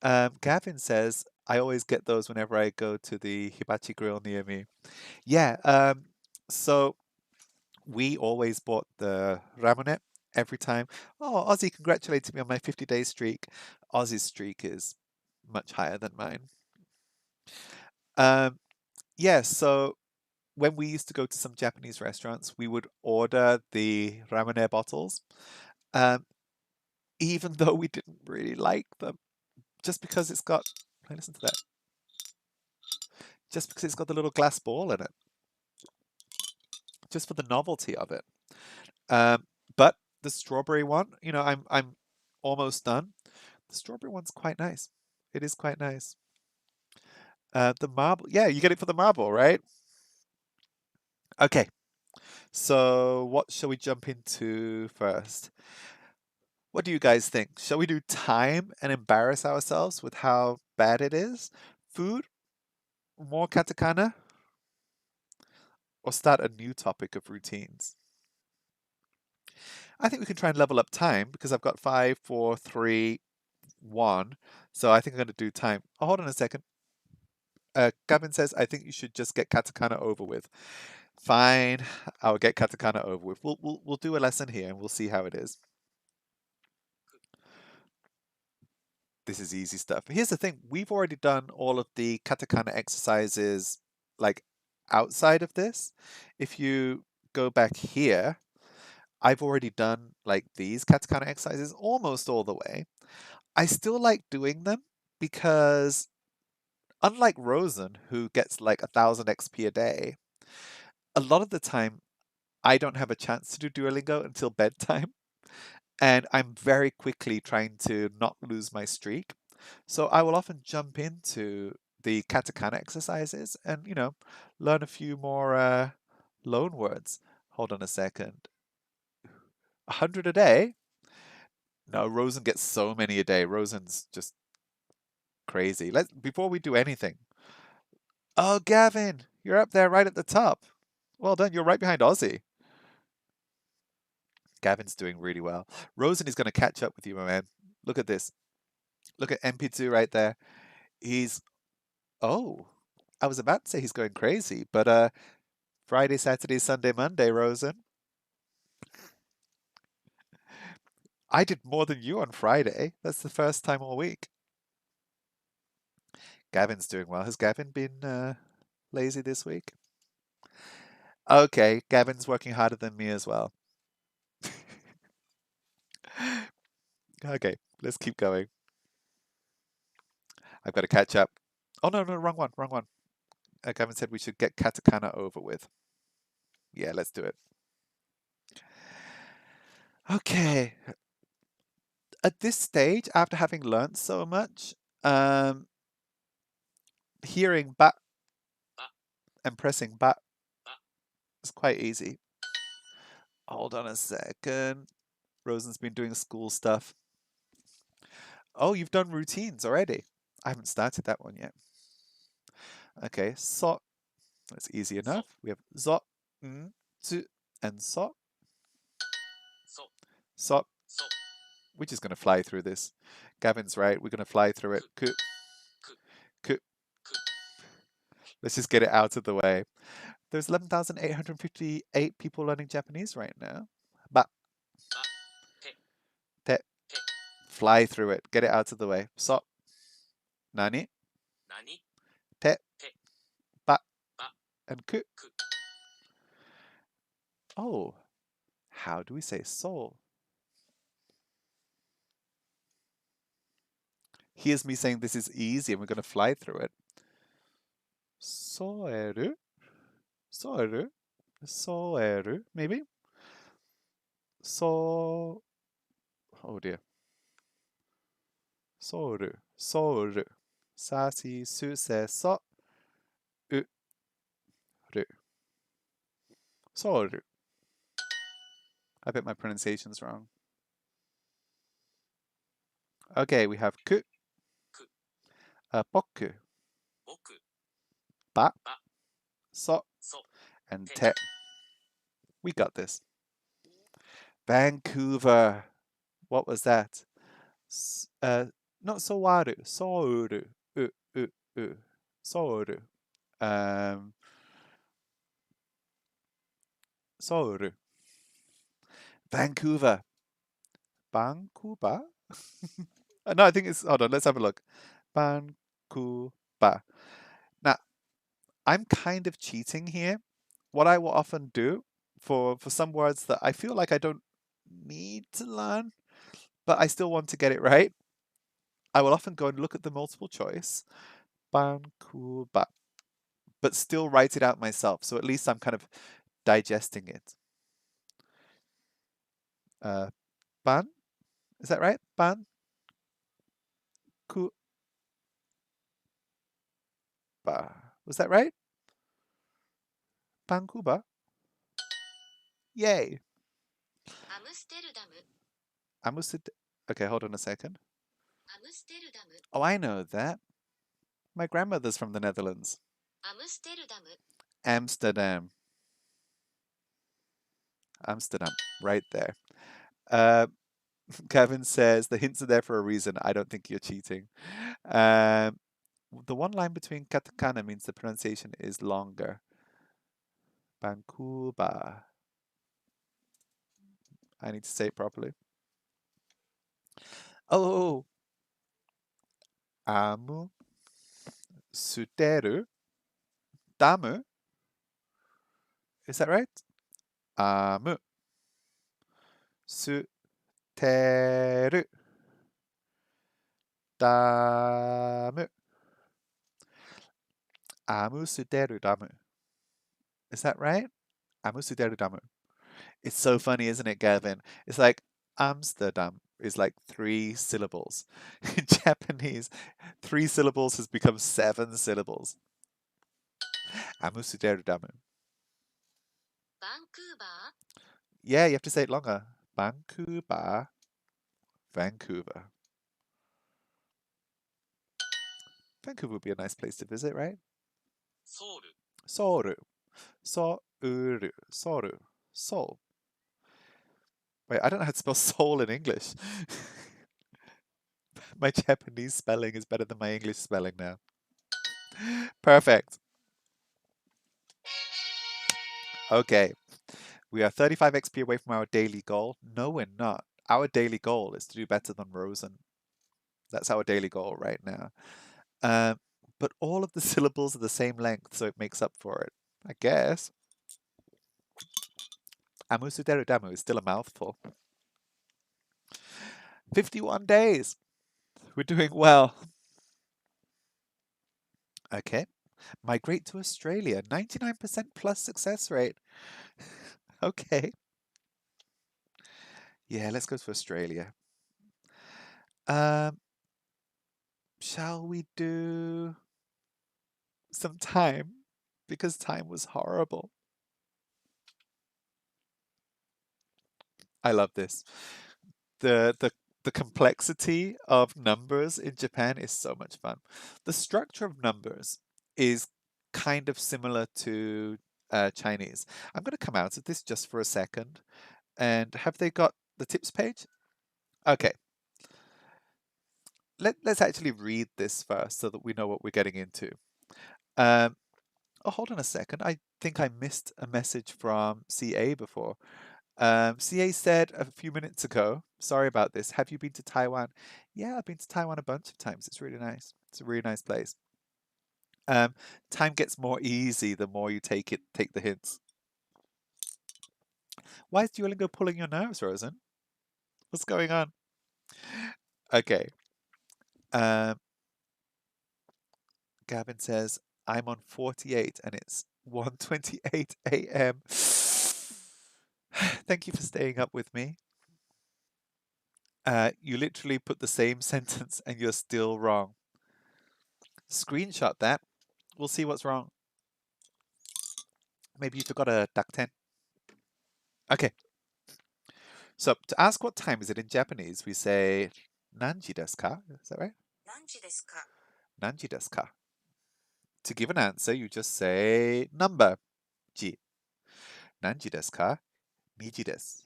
Gavin says, I always get those whenever I go to the hibachi grill near me. Yeah, so we always bought the ramonette every time. Oh, Ozzy congratulated me on my 50-day streak. Ozzy's streak is much higher than mine. Um, yeah, so when we used to go to some Japanese restaurants, we would order the ramonette bottles, um, even though we didn't really like them, just because it's got. Hey, listen to that. Just because it's got the little glass ball in it, just for the novelty of it. But the strawberry one, I'm almost done. The strawberry one's quite nice. It is quite nice. The marble, yeah, you get it for the marble, right? Okay. So what shall we jump into first? What do you guys think? Shall we do time and embarrass ourselves with how bad it is? Food? More katakana? Or start a new topic of routines? I think we can try and level up time because I've got 5, 4, 3, 1. So I think I'm going to do time. Oh, hold on a second. Gavin says, I think you should just get katakana over with. Fine, I'll get katakana over with. We'll do a lesson here and we'll see how it is. This is easy stuff. Here's the thing, we've already done all of the katakana exercises like outside of this. If you go back here, I've already done like these katakana exercises almost all the way. I still like doing them because unlike Rosen, who gets like 1,000 XP a day, a lot of the time I don't have a chance to do Duolingo until bedtime. And I'm very quickly trying to not lose my streak. So I will often jump into the katakana exercises and, learn a few more loan words. Hold on a second. 100 a day? No, Rosen gets so many a day. Rosen's just crazy. Before we do anything. Oh, Gavin, you're up there right at the top. Well done. You're right behind Ozzy. Gavin's doing really well. Rosen is going to catch up with you, my man. Look at this. Look at MP2 right there. He's Oh, I was about to say he's going crazy, but Friday, Saturday, Sunday, Monday, Rosen. I did more than you on Friday. That's the first time all week. Gavin's doing well. Has Gavin been lazy this week? Okay, Gavin's working harder than me as well. Okay, let's keep going. I've got to catch up. Oh, no, no, wrong one, wrong one. Gavin said we should get katakana over with. Yeah, let's do it. Okay. At this stage, after having learnt so much, um, hearing ba and pressing ba is quite easy. Hold on a second. Rosen's been doing school stuff. Oh, you've done routines already. I haven't started that one yet. Okay, so that's easy enough. We have zo, tsu, and so. So, we're just going to fly through this. Gavin's right. We're going to fly through it. Ku, ku. Let's just get it out of the way. There's 11,858 people learning Japanese right now. Ba, te, fly through it. Get it out of the way. So, nani, te, ba, and ku. Oh, how do we say soul? Here's me saying this is easy and we're going to fly through it. Soeru, soeru, soeru, maybe? So, oh dear. Soru, soru. Sa, si, su, se, so, u, ru. Soru. I bet my pronunciation's wrong. Okay, we have ku, boku, ba, so, and te. We got this. Vancouver. What was that? Not sowaru, souru, souru. Um, souru. Vancouver. Vancouver? No, I think it's, hold on, let's have a look. Vancouver. Now, I'm kind of cheating here. What I will often do for some words that I feel like I don't need to learn, but I still want to get it right, I will often go and look at the multiple choice. Vancouver. But still write it out myself. So at least I'm kind of digesting it. Ban? Is that right? Ban? Ku ba. Was that right? Vancouver? Yay. Amsterdam. Okay, hold on a second. Oh, I know that. My grandmother's from the Netherlands. Amsterdam. Amsterdam. Right there. Kevin says the hints are there for a reason. I don't think you're cheating. The one line between katakana means the pronunciation is longer. Vancouver. I need to say it properly. Oh, amu, suteru, damu. Is that right? Amu, suteru, damu. Amu, suteru, damu. Is that right? Amu, suteru, damu. It's so funny, isn't it, Gavin? It's like Amsterdam, is like 3 syllables. In Japanese, 3 syllables has become 7 syllables. Amusuderu damu. Vancouver. Yeah, you have to say it longer. Vancouver. Vancouver. Vancouver would be a nice place to visit, right? Seoul. Soru. Souru. Soru. Seoul. Wait, I don't know how to spell soul in English. My Japanese spelling is better than my English spelling now. Perfect. Okay. We are 35 XP away from our daily goal. No, we're not. Our daily goal is to do better than Rosen. That's our daily goal right now. But all of the syllables are the same length, so it makes up for it, I guess. Amusuderu damu is still a mouthful. 51 days. We're doing well. Okay. Migrate to Australia. 99% plus success rate. Okay. Yeah, let's go to Australia. Shall we do some time? Because time was horrible. I love this. The the the complexity of numbers in Japan is so much fun. The structure of numbers is kind of similar to Chinese. I'm going to come out of this just for a second. And have they got the tips page? Okay. Let's actually read this first so that we know what we're getting into. Um, oh, hold on a second. I think I missed a message from CA before. CA said a few minutes ago, sorry about this, have you been to Taiwan? Yeah, I've been to Taiwan a bunch of times. It's really nice. It's a really nice place. Time gets more easy the more you take the hints. Why is Duolingo pulling your nerves, Rosen? What's going on? Okay. Um, Gavin says, I'm on 48 and it's 1:28 a.m. Thank you for staying up with me. You literally put the same sentence and you're still wrong. Screenshot that. We'll see what's wrong. Maybe you forgot a dakten. Okay. So to ask what time is it in Japanese, we say nanji desu ka? Is that right? Nanji desu ka? Nanji desu ka? To give an answer, you just say number. Ji. Nanji desu ka? Niji desu.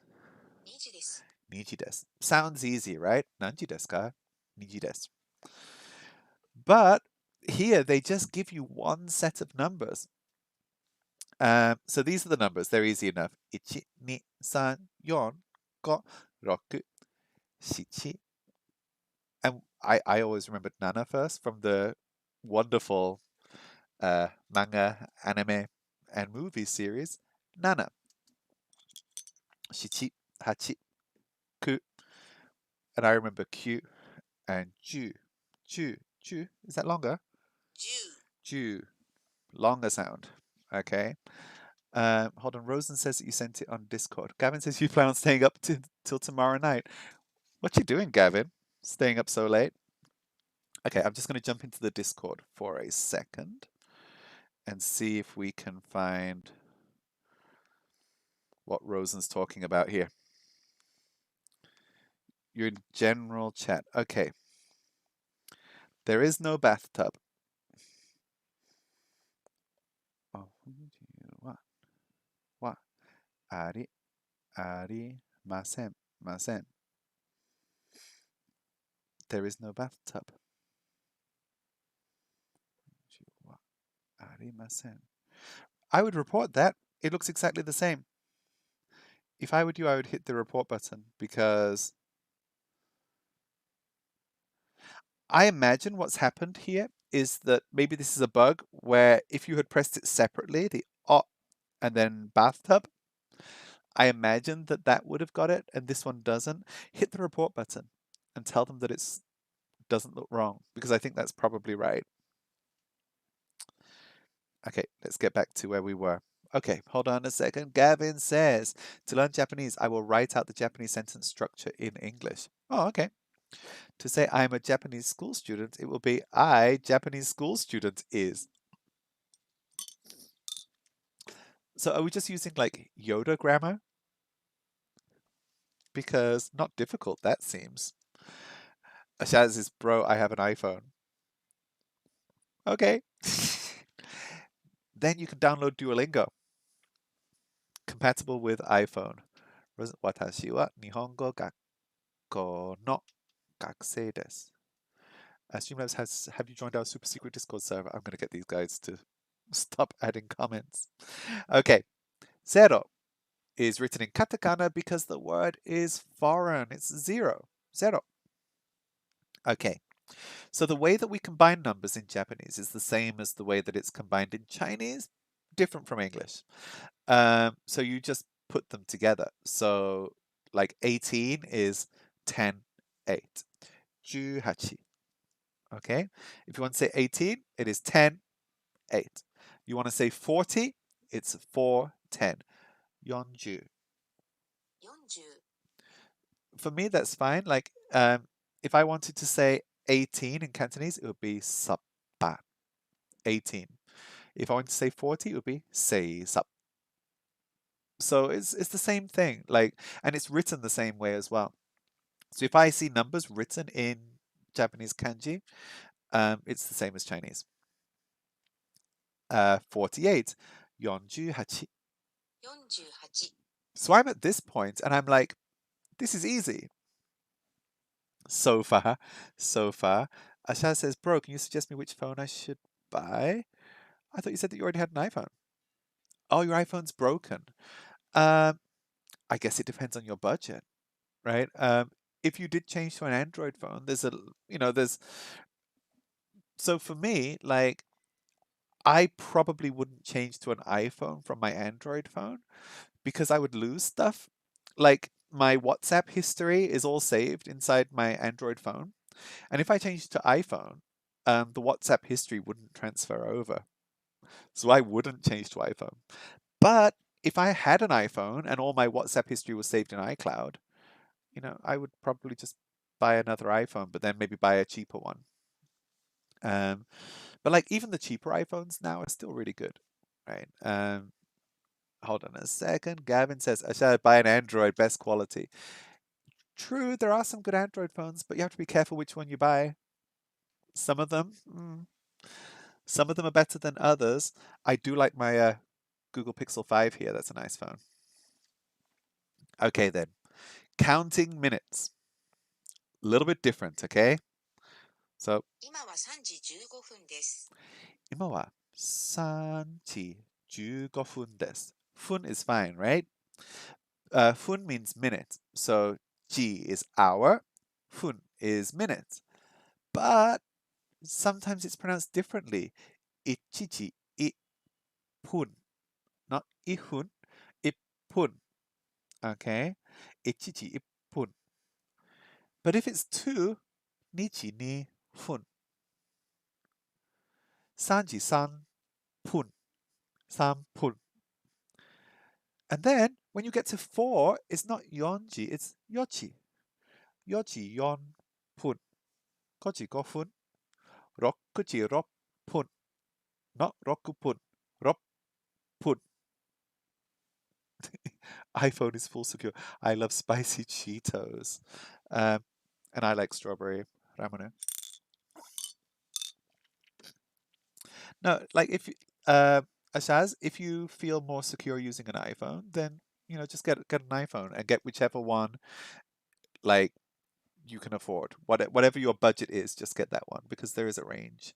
2時です。 Niji desu. Sounds easy, right? Nanji desu ka? Niji desu. But here they just give you one set of numbers. So these are the numbers. They're easy enough. 1, 2, 3, 4, 5, 6, 7. And I always remembered Nana first from the wonderful manga, anime, and movie series. Nana. 7, 8, 9. And I remember Q and Ju. Ju. Ju. Is that longer? 10. Ju. Longer sound. Okay. Hold on. Rosen says that you sent it on Discord. Gavin says you plan on staying up till tomorrow night. What you doing, Gavin? Staying up so late? Okay, I'm just going to jump into the Discord for a second and see if we can find what Rosen's talking about here. You're in general chat. Okay. There is no bathtub. Oh, wa, arimasen, masen. There is no bathtub. Arimasen. I would report that. It looks exactly the same. If I were you, I would hit the report button because I imagine what's happened here is that maybe this is a bug where if you had pressed it separately, the oh and then bathtub, I imagine that that would have got it and this one doesn't. Hit the report button and tell them that it doesn't look wrong because I think that's probably right. Okay, let's get back to where we were. Okay, hold on a second. Gavin says, to learn Japanese, I will write out the Japanese sentence structure in English. Oh, okay. To say I'm a Japanese school student, it will be I, Japanese school student, is. So are we just using like Yoda grammar? Because not difficult, that seems. Shaz is, bro, I have an iPhone. Okay. Then you can download Duolingo, compatible with iPhone. 私は日本語学校の学生です。Streamlabs have you joined our super secret Discord server? I'm going to get these guys to stop adding comments. Okay, zero is written in katakana because the word is foreign. It's zero. Zero. Okay, so the way that we combine numbers in Japanese is the same as the way that it's combined in Chinese, different from English. So you just put them together. So like 18 is 10, 8. 18. Okay, if you want to say 18, it is 10, 8. You want to say 40, it's 4, 10. 40. 40、For me, that's fine. Like, if I wanted to say 18 in Cantonese, it would be sappa, 18. If I wanted to say 40, it would be sei sap. So it's the same thing. Like, and it's written the same way as well. So if I see numbers written in Japanese kanji, it's the same as Chinese. 48, 48. 48、So I'm at this point and I'm like, this is easy. So far, so far. Asha says, bro, can you suggest me which phone I should buy? I thought you said that you already had an iPhone. Oh, your iPhone's broken. Um, I guess it depends on your budget, right? If you did change to an Android phone, there's so for me, like I probably wouldn't change to an iPhone from my Android phone because I would lose stuff. Like my WhatsApp history is all saved inside my Android phone. And if I changed to iPhone, the WhatsApp history wouldn't transfer over. So I wouldn't change to iPhone. But if I had an iPhone and all my WhatsApp history was saved in iCloud, I would probably just buy another iPhone, but then maybe buy a cheaper one. But like even the cheaper iPhones now are still really good, right? Hold on a second. Gavin says, I should buy an Android, best quality. True, there are some good Android phones, but you have to be careful which one you buy. Some of them, some of them are better than others. I do like my Google Pixel 5 here. That's a nice phone. Okay, then. Counting minutes. A little bit different, okay? So, 今は3時15分です。今は3時15分です。Fun is fine, right? Fun means minute. So, ji is hour, fun is minute. But sometimes it's pronounced differently. Ichichi ippun, not ihun, ippun. Okay? Ichichi ippun. But if it's two, nichi ni fun. Sanji san pun. San pun. And then when you get to four, it's not yonji, it's yochi. Yochi yon pun. Kochi go fun. Rokuji rop pun. Not roku pun. Rop pun. iPhone is full secure. I love spicy Cheetos. Um, and I like strawberry ramen. No, like Ashaz, if you feel more secure using an iPhone, then just get an iPhone and get whichever one like you can afford. Whatever your budget is, just get that one because there is a range.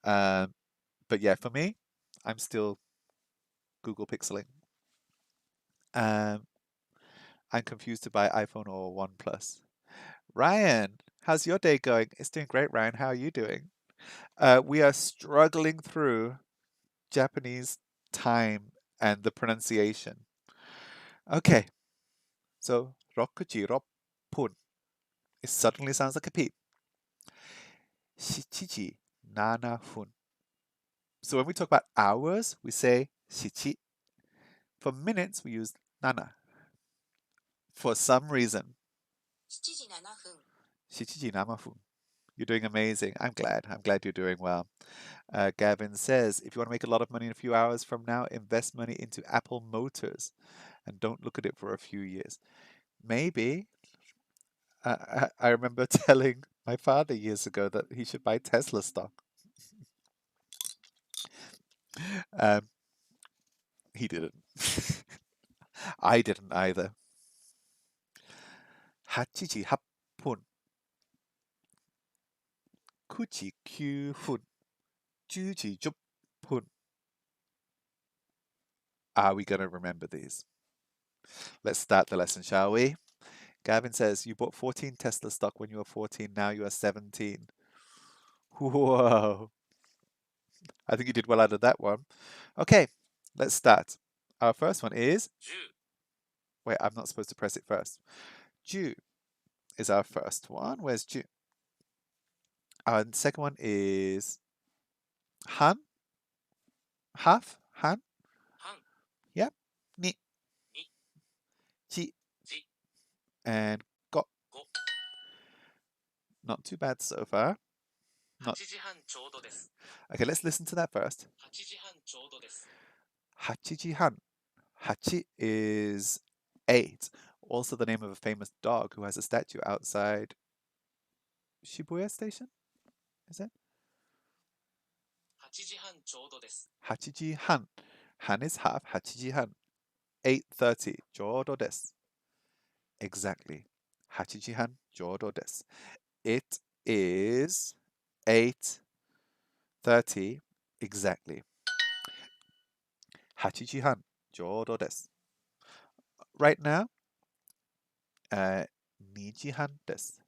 Um, but yeah, for me, I'm still Google Pixeling. Um, I'm confused to buy iPhone or OnePlus. Ryan, how's your day going? It's doing great, Ryan. How are you doing? We are struggling through Japanese time and the pronunciation. Okay, so rokuji roppun. It suddenly sounds like a P. Shichiji nana fun. So when we talk about hours, we say shichi. For minutes, we use 7. For some reason, 7時7分、 7지 남아fu. You're doing amazing. I'm glad. I'm glad you're doing well. Gavin says, if you want to make a lot of money in a few hours from now, invest money into Apple Motors and don't look at it for a few years. Maybe. I remember telling my father years ago that he should buy Tesla stock. Um, he didn't. I didn't either. 8時8分、9時9分、10時10分. Are we going to remember these? Let's start the lesson, shall we? Gavin says, you bought 14 Tesla stock when you were 14, now you are 17. Whoa. I think you did well out of that one. Okay, let's start. Our first one is, 10、 wait, I'm not supposed to press it first. Ju is our first one. Where's Ju? Our second one is Han, half, Han. 半、 Yep. Ni, に、 Chi, ち、 and Go. 5、 Not too bad so far. 8時半ちょうどです。 Okay, let's listen to that first. 8時半ちょうどです。 8지 Han. Hachi is 8. Also the name of a famous dog who has a statue outside Shibuya Station? Is it? 8時半ちょうどです。 8지 Han. Han is half. 8지 Han. 8:30. Jodo desu. Exactly. 8지 Han. Jodo desu. It is 8:30 exactly. 8지 Han. Jodo desu. Right now, 2時半です.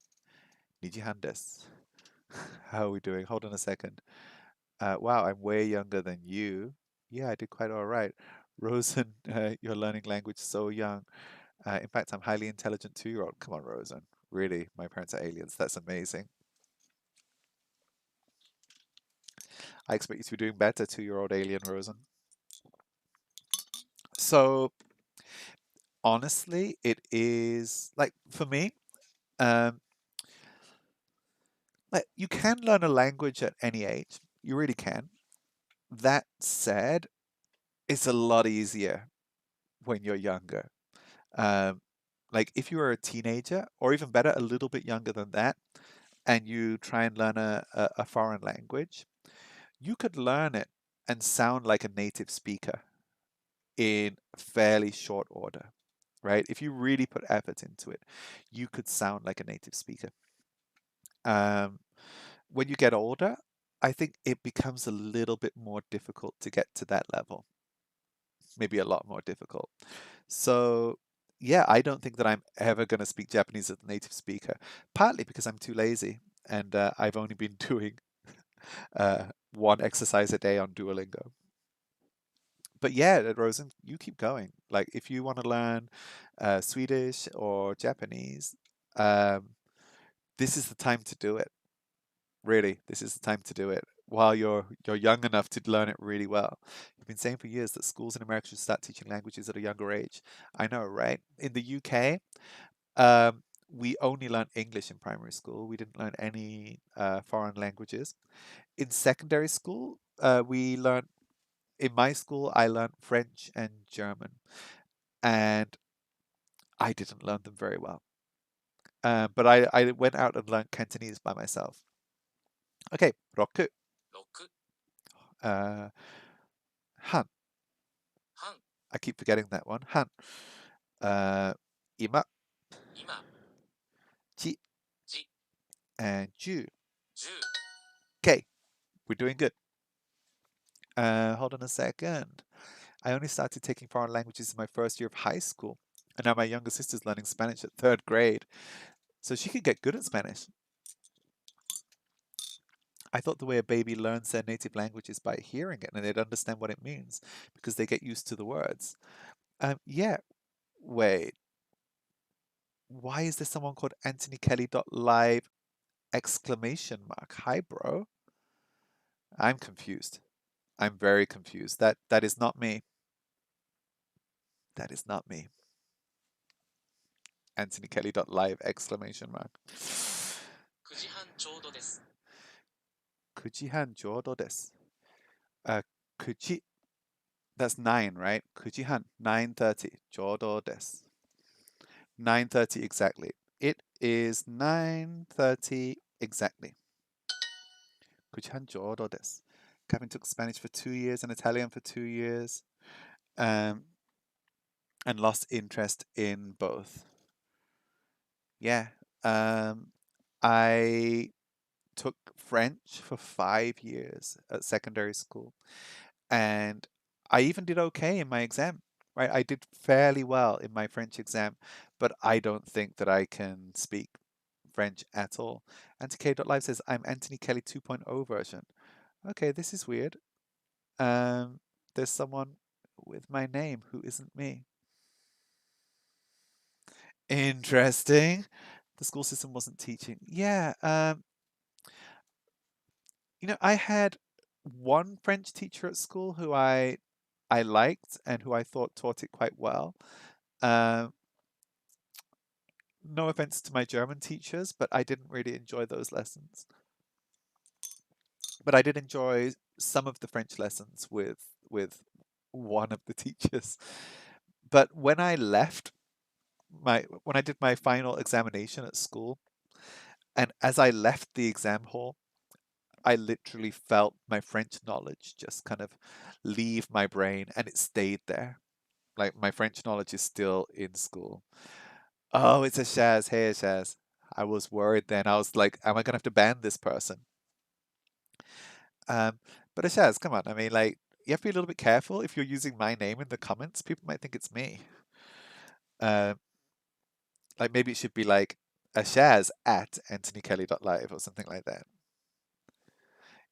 2時半です. How are we doing? Hold on a second. Wow, I'm way younger than you. Yeah, I did quite all right. Rosen, you're learning language so young. In fact, I'm highly intelligent 2-year-old. Come on, Rosen. Really, my parents are aliens. That's amazing. I expect you to be doing better, 2-year-old alien Rosen. So, honestly, it is like for me, um, like you can learn a language at any age. You really can. That said, it's a lot easier when you're younger. Um, like if you are a teenager, or even better, a little bit younger than that, and you try and learn a foreign language, you could learn it and sound like a native speaker in fairly short order, right? If you really put effort into it, you could sound like a native speaker. Um, when you get older, I think it becomes a little bit more difficult to get to that level, maybe a lot more difficult. So, yeah, I don't think that I'm ever going to speak Japanese as a native speaker, partly because I'm too lazy and I've only been doing one exercise a day on Duolingo. But yeah, Rosen, you keep going. Like, if you want to learn Swedish or Japanese, um, this is the time to do it. Really, this is the time to do it while you're young enough to learn it really well. You've been saying for years that schools in America should start teaching languages at a younger age. I know, right? In the UK, we only learned English in primary school. We didn't learn any foreign languages. In secondary school, we learned, in my school, I learned French and German, and I didn't learn them very well. But I went out and learned Cantonese by myself. Okay, roku. 6、Uh, han. 半、 I keep forgetting that one. Han. Ima, 今、 chi, ち、 and ju. 10、 Okay, we're doing good. Hold on a second. I only started taking foreign languages in my first year of high school, and now my younger sister's learning Spanish at 3rd grade, so she could get good at Spanish. I thought the way a baby learns their native language is by hearing it and they'd understand what it means because they get used to the words. Yeah, wait. Why is there someone called AnthonyKelly.live exclamation mark? Hi, bro. I'm confused. I'm very confused. That is not me. That is not me. AnthonyKel.live exclamation mark. 9時半ちょうどです。9時半ちょうどです。9時 That's 9, right? 9時半 9:30 ちょうどです。9:30 exactly. It is 9:30 exactly. 9時半ちょうどです。Gavin took Spanish for 2 years and Italian for 2 years, and lost interest in both. Yeah. I took French for 5 years at secondary school, and I even did okay in my exam. Right, I did fairly well in my French exam, but I don't think that I can speak French at all. AnthonyK.live says I'm Anthony Kelly 2.0 version. Okay, this is weird. There's someone with my name who isn't me. Interesting. The school system wasn't teaching. Yeah, I had one French teacher at school who I liked and who I thought taught it quite well. Um, no offense to my German teachers, but I didn't really enjoy those lessons. But I did enjoy some of the French lessons with one of the teachers. But when I left when I did my final examination at school, and as I left the exam hall, I literally felt my French knowledge just kind of leave my brain, and it stayed there. Like my French knowledge is still in school. Oh, it's a Shaz. Hey, Shaz. I was worried then. I was like, am I gonna have to ban this person? Um, but Shaz, come on. I mean, like, you have to be a little bit careful if you're using my name in the comments. People might think it's me. Um, like maybe it should be like a Shaz at AnthonyKelly.live or something like that.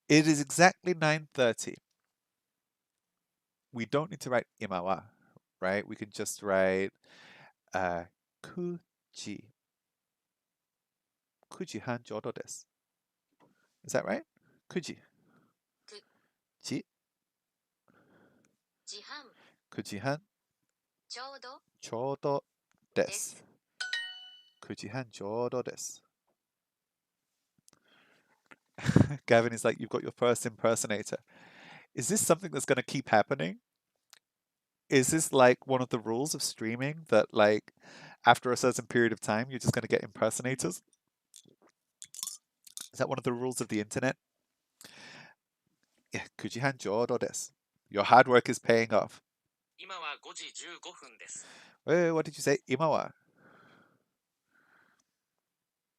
It is exactly 9:30. We don't need to write imawa, right? We can just write 9時 9時半ちょうどです. Is that right? 9時 く時時半9時半ちょうどちょうどでです。す. 9時半ちょうどです. Gavin is like, you've got your first impersonator. Is this something that's going to keep happening? Is this like one of the rules of streaming that like after a certain period of time you're just going to get impersonators? Is that one of the rules of the internet? Yeah, 9時半ちょうどです. Your hard work is paying off. 今は5時15分です。What did you say? 今は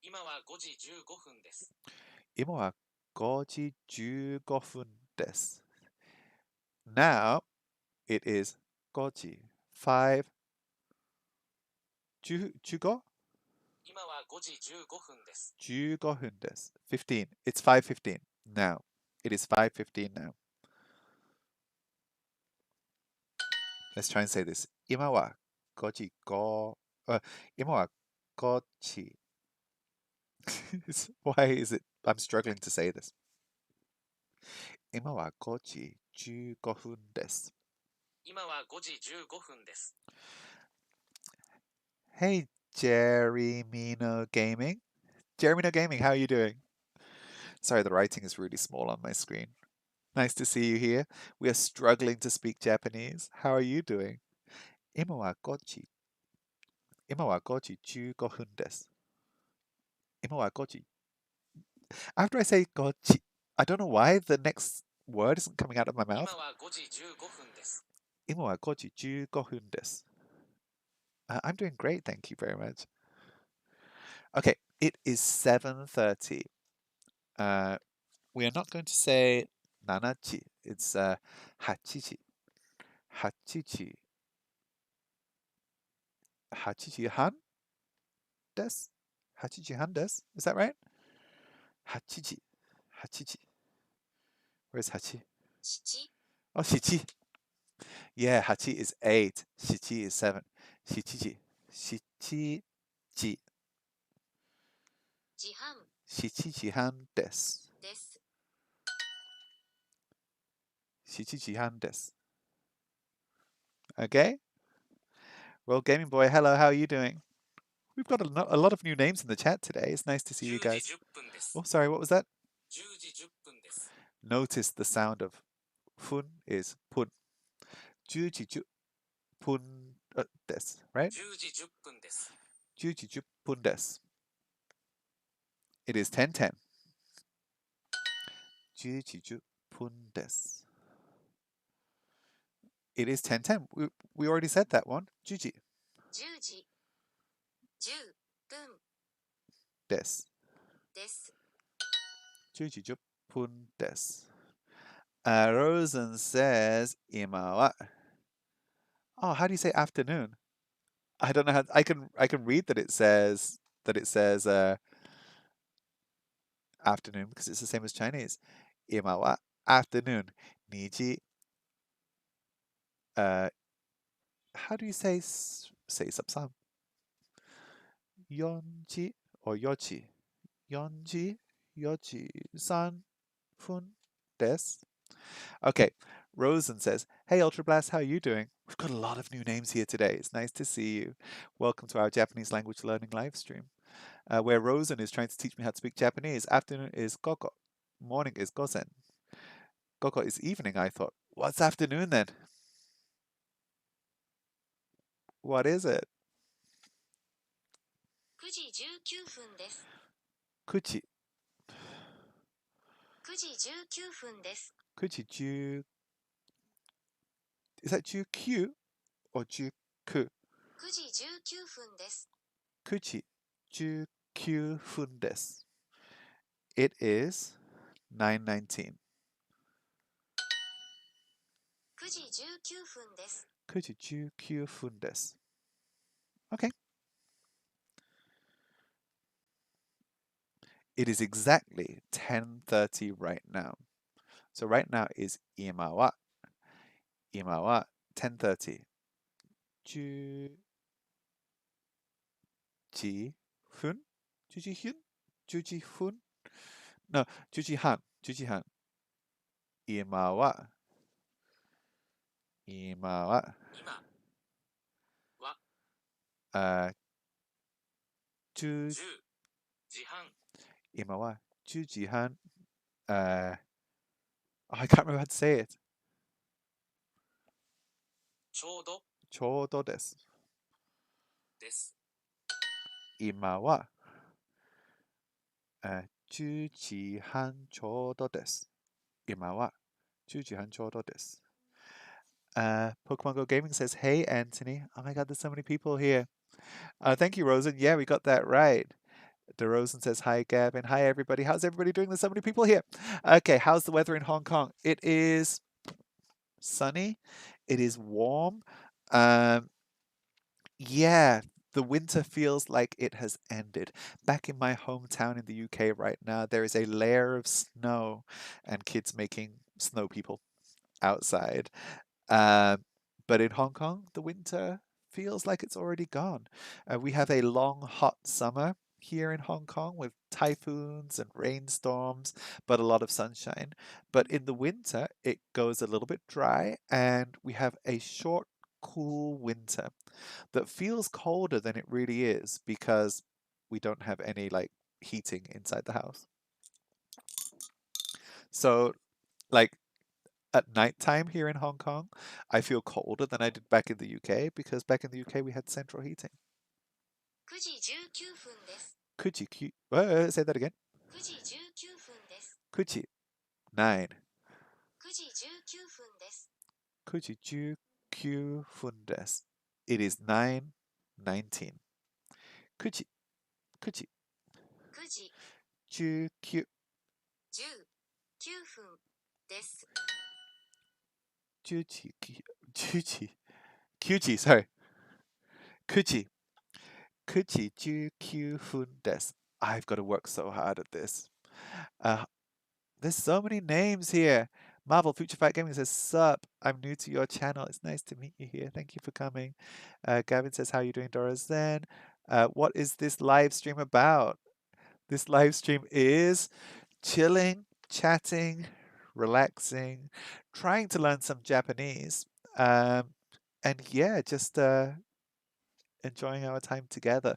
今は5時15分です。今は5時15分です. Now it is 5時5 15? 今は5時15分です。15分です. 15. It's 5:15 now. It is 5:15 now. Let's try and say this. 今は5時5、今は5時 Why is it? I'm struggling to say this. 今は5時15分です. 今は5時15分です。 Hey, Jerry Mino Gaming. Jerry Mino Gaming, how are you doing? Sorry, the writing is really small on my screen. Nice to see you here. We are struggling to speak Japanese. How are you doing? 今は5時15分です. 今は5時 After I say 5時, I don't know why the next word isn't coming out of my 今 mouth. は5時15分です。今は5時15分です. I'm doing great, thank you very much. Okay, it is 7:30. We are not going to say 7時. It's 8時. 8時. 8時半です. 8時半です. Is that right? 8時. 8時. Where's 8? 7 Oh, 7. Yeah, 8 is 8. 7 is 7. 7時. 7時. 時半7時半です。です。7時半です. Okay? Well, Gaming Boy, hello, how are you doing? We've got a lot of new names in the chat today. It's nice to see you 10時 guys. 10分です。 Oh, sorry, what was that? 10時10分です。 Notice the sound of fun is pun. 10時10分 des, right? 10時10分です。 10時10分des. It is 10:10. 10時10分des. It is 10:10. We already said that one. 10時10時10分です。です。 10時10分です. Rosen says 今は. Oh, how do you say afternoon? I don't know how I can read that it says afternoon because it's the same as Chinese. 今は afternoon. 2時 how do you say subsam? 4時 or 4時 4時4時3分です. Okay, Rosen says, "Hey Ultra Blast, how are you doing? We've got a lot of new names here today. It's nice to see you. Welcome to our Japanese language learning live stream, where Rosen is trying to teach me how to speak Japanese. Afternoon is koko, morning is gozen. Koko is evening, I thought. What's afternoon then? What is it? 9時19分です。 Kuchi. 9時19分です。 Kuchi ju. Is that ju or ju ku? 9時19分です。 Kuchi ju fun des. It is 9:19. 9時19分です。 Kuchi ju fun des. Okay. It is exactly 10:30 right now. So right now is 今は 10:30. 10時分 ?10時分 ?10時分 No, 10時半10時半今は今は10 10時半。今は10時半 I can't remember how to say it. ちょうどちょうどですです。今は10時半ちょうどです今は10時半ちょうどです Pokemon Go Gaming says, "Hey Anthony." Oh my God, there's so many people here. Thank you, Rosen. Yeah, we got that right. DeRosen says, "Hi Gavin. Hi everybody. How's everybody doing? There's so many people here. Okay, how's the weather in Hong Kong? It is sunny. It is warm. Um, yeah, the winter feels like it has ended. Back in my hometown in the UK right now, there is a layer of snow and kids making snow people outside. Um, but in Hong Kong, the winter feels like it's already gone. We have a long, hot summer here in Hong Kong with typhoons and rainstorms, but a lot of sunshine. But in the winter, it goes a little bit dry, and we have a short, cool winter that feels colder than it really is because we don't have any like heating inside the house. So, like at nighttime here in Hong Kong, I feel colder than I did back in the UK because back in the UK we had central heating. 9時19分です。 Say that again. 9時19分です。 Kuchi, 9. 9時19分です。 Kuchi ju fundes. It is 9:19. Kuchi, 9時19 19分です。 Kuchi, sorry. Kuchi 19分です. I've got to work so hard at this. There's so many names here. Marvel Future Fight Gaming says, "Sup, I'm new to your channel. It's nice to meet you here. Thank you for coming." Gavin says, "How are you doing, Dora Zen?" What is this live stream about? This live stream is chilling, chatting, relaxing, trying to learn some Japanese. And yeah, just enjoying our time together.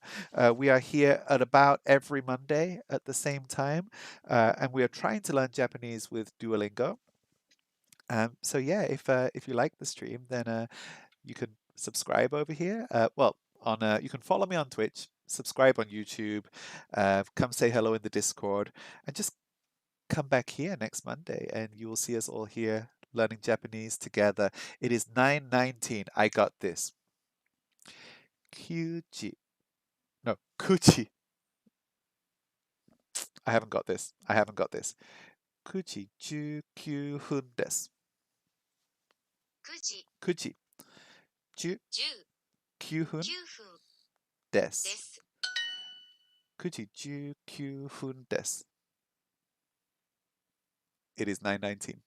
We are here at about every Monday at the same time, and we are trying to learn Japanese with Duolingo. So yeah, if you like the stream, then you can subscribe over here. Well, on you can follow me on Twitch, subscribe on YouTube, come say hello in the Discord, and just come back here next Monday, and you will see us all here learning Japanese together. It is 9:19. I got this. Kyuchi. No, kuchi. I haven't got this. I haven't got this. Kuchi 19分です。9時19分です。9時19分です。It is 9:19.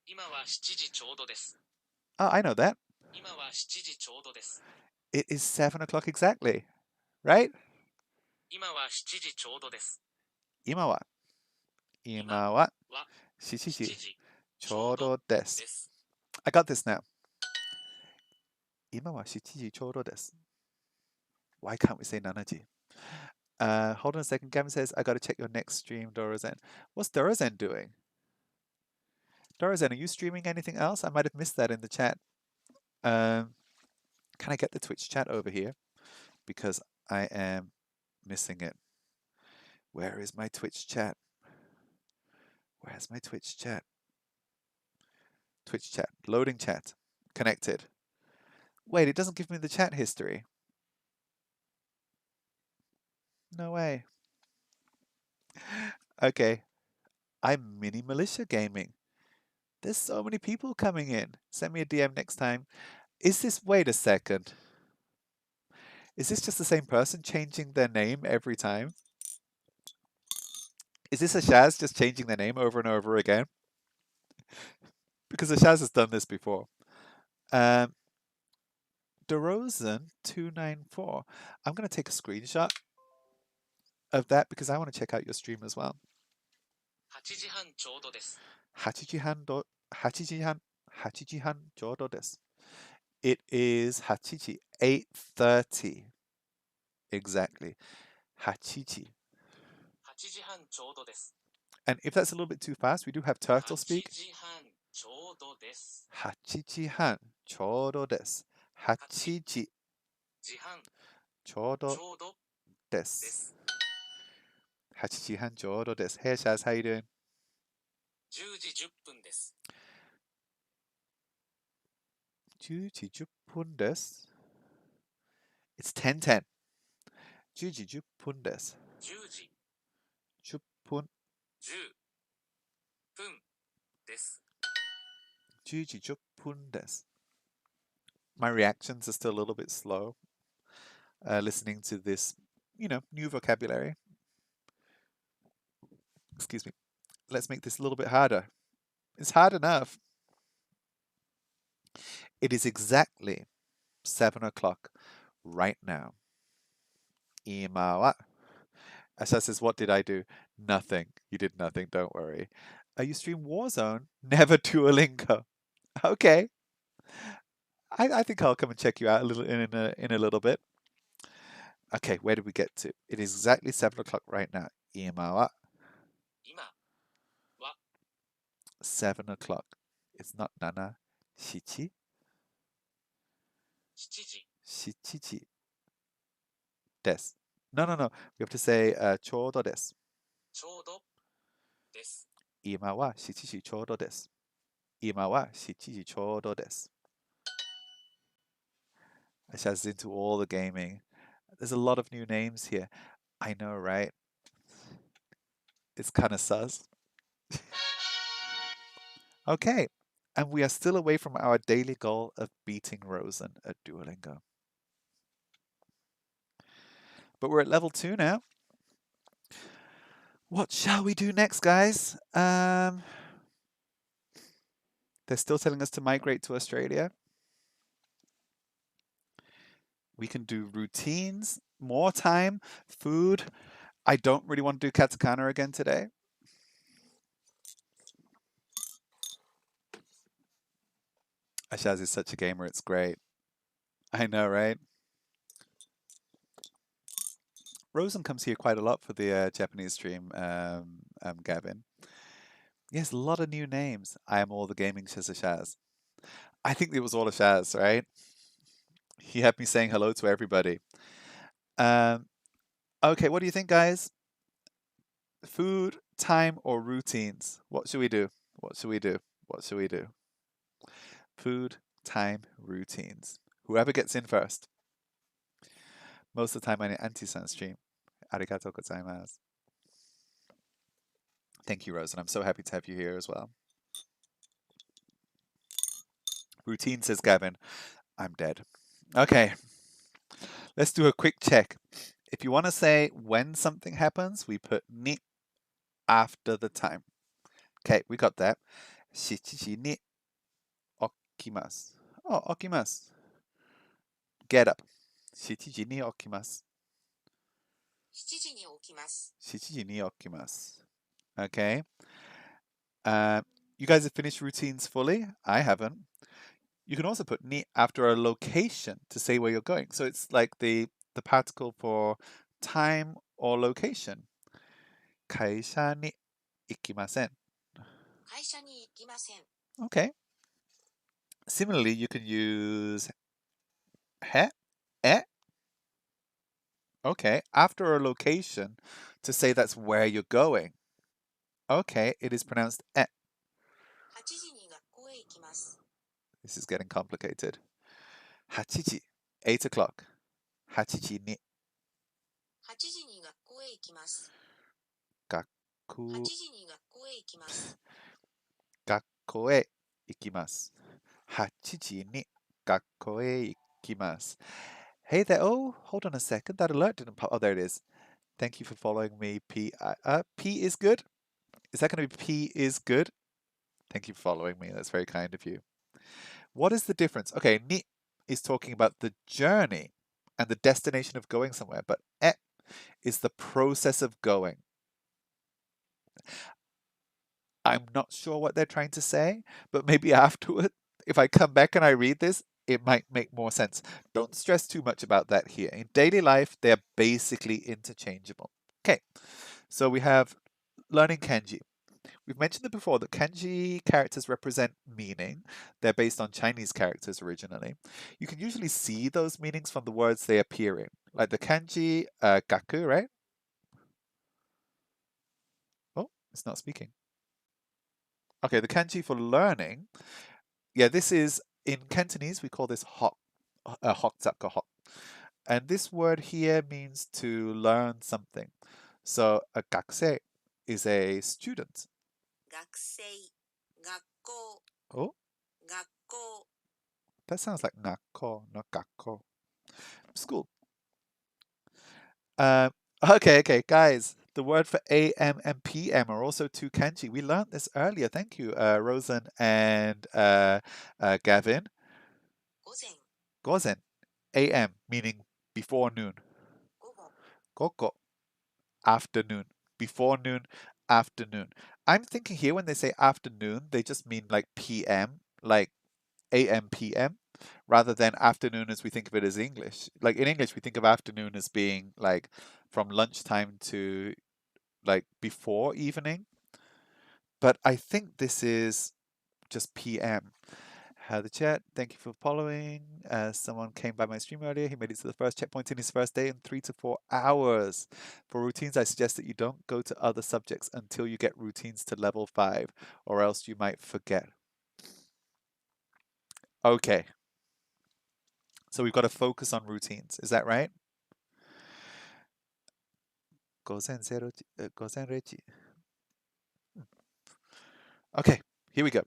今は7時ちょうどです。Oh, I know that. 今は7時ちょうどです。It is 7 o'clock exactly, right? 今は7時ちょうどです。今はは7 7時時ちょうどで。ですす。I got this now. 今は7時ちょうどです。Why can't we say 7時? Hold on a second. Gavin says, I gotta check your next stream, Dorozen. What's Dorozen doing? Dorozen, are you streaming anything else? I might have missed that in the chat. Can I get the Twitch chat over here? Because I am missing it. Where is my Twitch chat? Where's my Twitch chat? Twitch chat. Loading chat. Connected. Wait, it doesn't give me the chat history. No way. Okay. I'm Mini Militia Gaming. There's so many people coming in. Send me a DM next time. Is this, wait a second. Is this just the same person changing their name every time? Is this a Shaz just changing their name over and over again? Because the Shaz has done this before. DeRozan294. I'm going to take a screenshot of that because I want to check out your stream as well. 8時半ちょうどです。8時半ど、8時半、8時半ちょうどです。It is 8時, 8:30. Exactly. 8時. 8時半ちょうどです。And if that's a little bit too fast, we do have turtle 8 speak. 時半ちょうどです。8時半ちょうどです。8時時半ちょうどちょうどで。ですす。8時半ちょうどです。Hey Shaz, how you doing? 10時10分です。10時10分です。It's 10:10. 10時10分です。10時10分。10分です。10時10分です。My reactions are still a little bit slow. Listening to this, new vocabulary. Excuse me. Let's make this a little bit harder. It's hard enough. It is exactly 7 o'clock right now. 今は Asha says, what did I do? Nothing. You did nothing, don't worry. You stream Warzone? Never Duolingo. Okay. I think I'll come and check you out a little in a little bit. Okay, where did we get to? It is exactly 7 o'clock right now. 今は今は 7 o'clock. It's not 7. 7? 7時7時です. No, no, no. We have to say ちょうどです。ちょうどです。今は7時ちょうどです。今は7時ちょうどです。Asha's into all the gaming. There's a lot of new names here. I know, right? It's kind of sus. Okay. And we are still away from our daily goal of beating Rosen at Duolingo. But we're at level 2 now. What shall we do next, guys? They're still telling us to migrate to Australia. We can do routines, more time, food. I don't really want to do katakana again today. Ashaz is such a gamer, it's great. I know, right? Rosen comes here quite a lot for the Japanese stream, Gavin. Yes, a lot of new names. I am all the gaming Shaz. I think it was all a Shaz, right? He had me saying hello to everybody. Um, okay, what do you think, guys? Food, time, or routines? What should we do? What should we do? What should we do? Food, time, routines. Whoever gets in first. Most of the time, I'm an anti-sun stream. Arigatou gozaimasu. Thank you, Rose, and I'm so happy to have you here as well. Routine, says Gavin. I'm dead. Okay, let's do a quick check. If you want to say when something happens, we put ni after the time. Okay, we got that. 7時に起きます. Oh, 起きます. Get up. 7時に起きます. 7時に起きます。7時に起きます. Okay. You guys have finished routines fully? I haven't. You can also put ni after a location to say where you're going. So it's like the particle for time or location. 会社に行きません.会社に行きません。Okay. Similarly, you can use へ, え. Okay, after a location to say that's where you're going. Okay, it is pronounced え. 8時に学校へ行きます。This is getting complicated. 8時, 8 o'clock. 8時に8時に学校へ行きます。学8時に学校へ行きます。学校へ行きます。8時に学校へ行きます. Hey there. Oh, hold on a second. That alert didn't pop. Oh, there it is. Thank you for following me, P. P is good? Is that going to be P is good? Thank you for following me. That's very kind of you. What is the difference? Okay, ni is talking about the journey and the destination of going somewhere, but e is the process of going. I'm not sure what they're trying to say, but maybe afterward, if I come back and I read this, it might make more sense. Don't stress too much about that here. In daily life, they're basically interchangeable. Okay, so we have learning kanji. We've mentioned it before that kanji characters represent meaning. They're based on Chinese characters originally. You can usually see those meanings from the words they appear in, like the kanji gaku, right? Oh, it's not speaking. Okay, the kanji for learning. Yeah, this is in Cantonese, we call this hok, hokzaka hok. And this word here means to learn something. So a gakusei is a student. 学生、学校、 Oh, 学校、 that sounds like nakko, not gakko. School. Okay, guys. The word for AM and PM are also two kanji. We learned this earlier. Thank you, Rosen and Gavin. 午前、 Gozen, AM, meaning before noon. 午後、 Goko, afternoon. Before noon, afternoon. I'm thinking here when they say afternoon, they just mean like PM, like AM, PM, rather than afternoon as we think of it as English. Like in English, we think of afternoon as being like from lunchtime to like before evening. But I think this is just PM. Hi, the chat. Thank you for following. Someone came by my stream earlier. He made it to the first checkpoint in his first day in 3 to 4 hours. For routines, I suggest that you don't go to other subjects until you get routines to level 5, or else you might forget. Okay. So we've got to focus on routines. Is that right? Gozen rechi. Okay, here we go.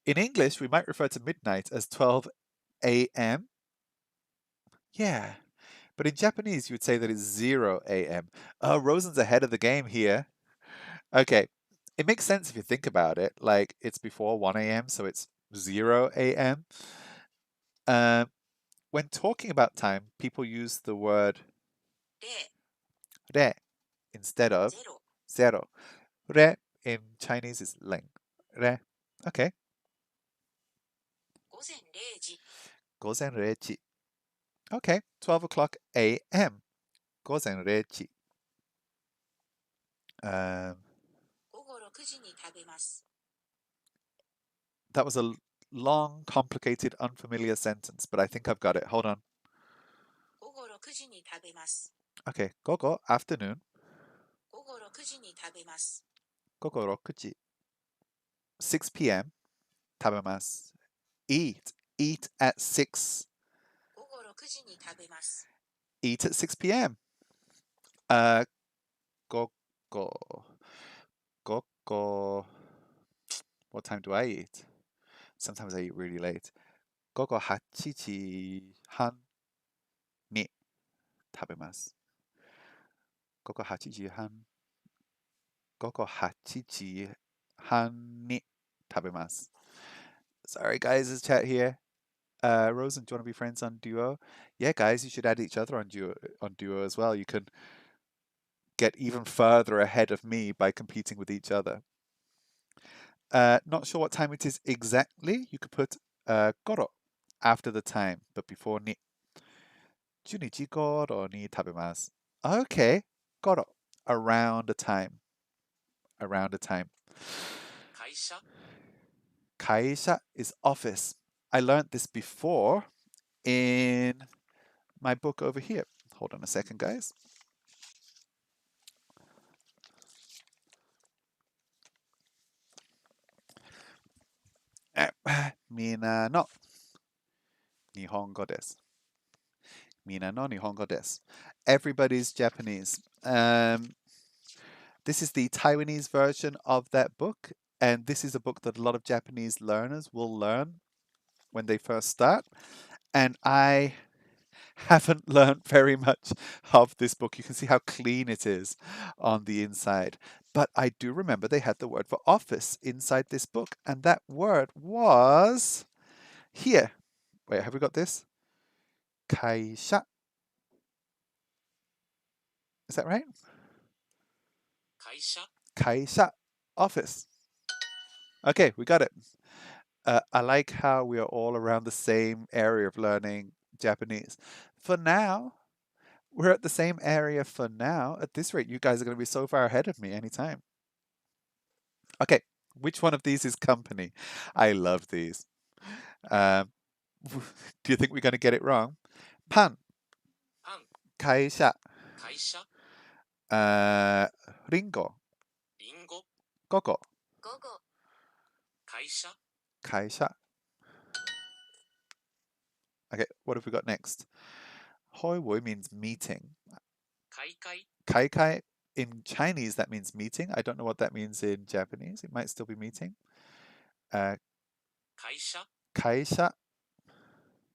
In English, we might refer to midnight as 12 a.m. Yeah, but in Japanese, you would say that it's 0 a.m. Oh, Rosen's ahead of the game here. Okay, it makes sense if you think about it. Like, it's before 1 a.m., so it's 0 a.m. When talking about time, people use the word 0、 re instead of 0、 zero. Re in Chinese is ling. Re. Okay. 午前0時、 Gozen rechi. Okay, 12 o'clock a.m. 午前0時。午後6時に食べます。 That was a long, complicated, unfamiliar sentence, but I think I've got it. Hold on. 午後6時に食べます。 Okay, 午後 afternoon. 午後6時に食べます。 午後6時 6 p.m. 食べます。Eat. Eat at 6. 午後6時に食べます。 Eat at 6 p.m. 午後 What time do I eat? Sometimes I eat really late. 午後8時半に食べます。午後8時半。午後8時半に食べます。Sorry guys, it's chat here. Rosen, do you want to be friends on Duo? Yeah, guys, you should add each other on Duo as well. You can get even further ahead of me by competing with each other. Not sure what time it is exactly. You could put goro after the time, but before ni. 12時頃に食べます。Okay, goro. Around the time. Around the time. 会社 Kaisha is office. I learned this before in my book over here. Hold on a second, guys. みんなの日本語です。みんなの日本語です。Everybody's Japanese. This is the Taiwanese version of that book, and this is a book that a lot of Japanese learners will learn when they first start. And I haven't learned very much of this book. You can see how clean it is on the inside. But I do remember they had the word for office inside this book, and that word was here. Wait, have we got this? 会社. Is that right? 会社 会社. Office. Okay, we got it. I like how we are all around the same area of learning Japanese. For now, we're at the same area for now. At this rate, you guys are going to be so far ahead of me anytime. Okay, which one of these is company? I love these. Do you think we're going to get it wrong? Pan, パン 会社, 会社 ringo, リンゴ gogo, 午後会社 会社. Okay, what have we got next? Hoi woi means meeting. 開会 Kai kai in Chinese that means meeting. I don't know what that means in Japanese. It might still be meeting. 会社 Kaisha,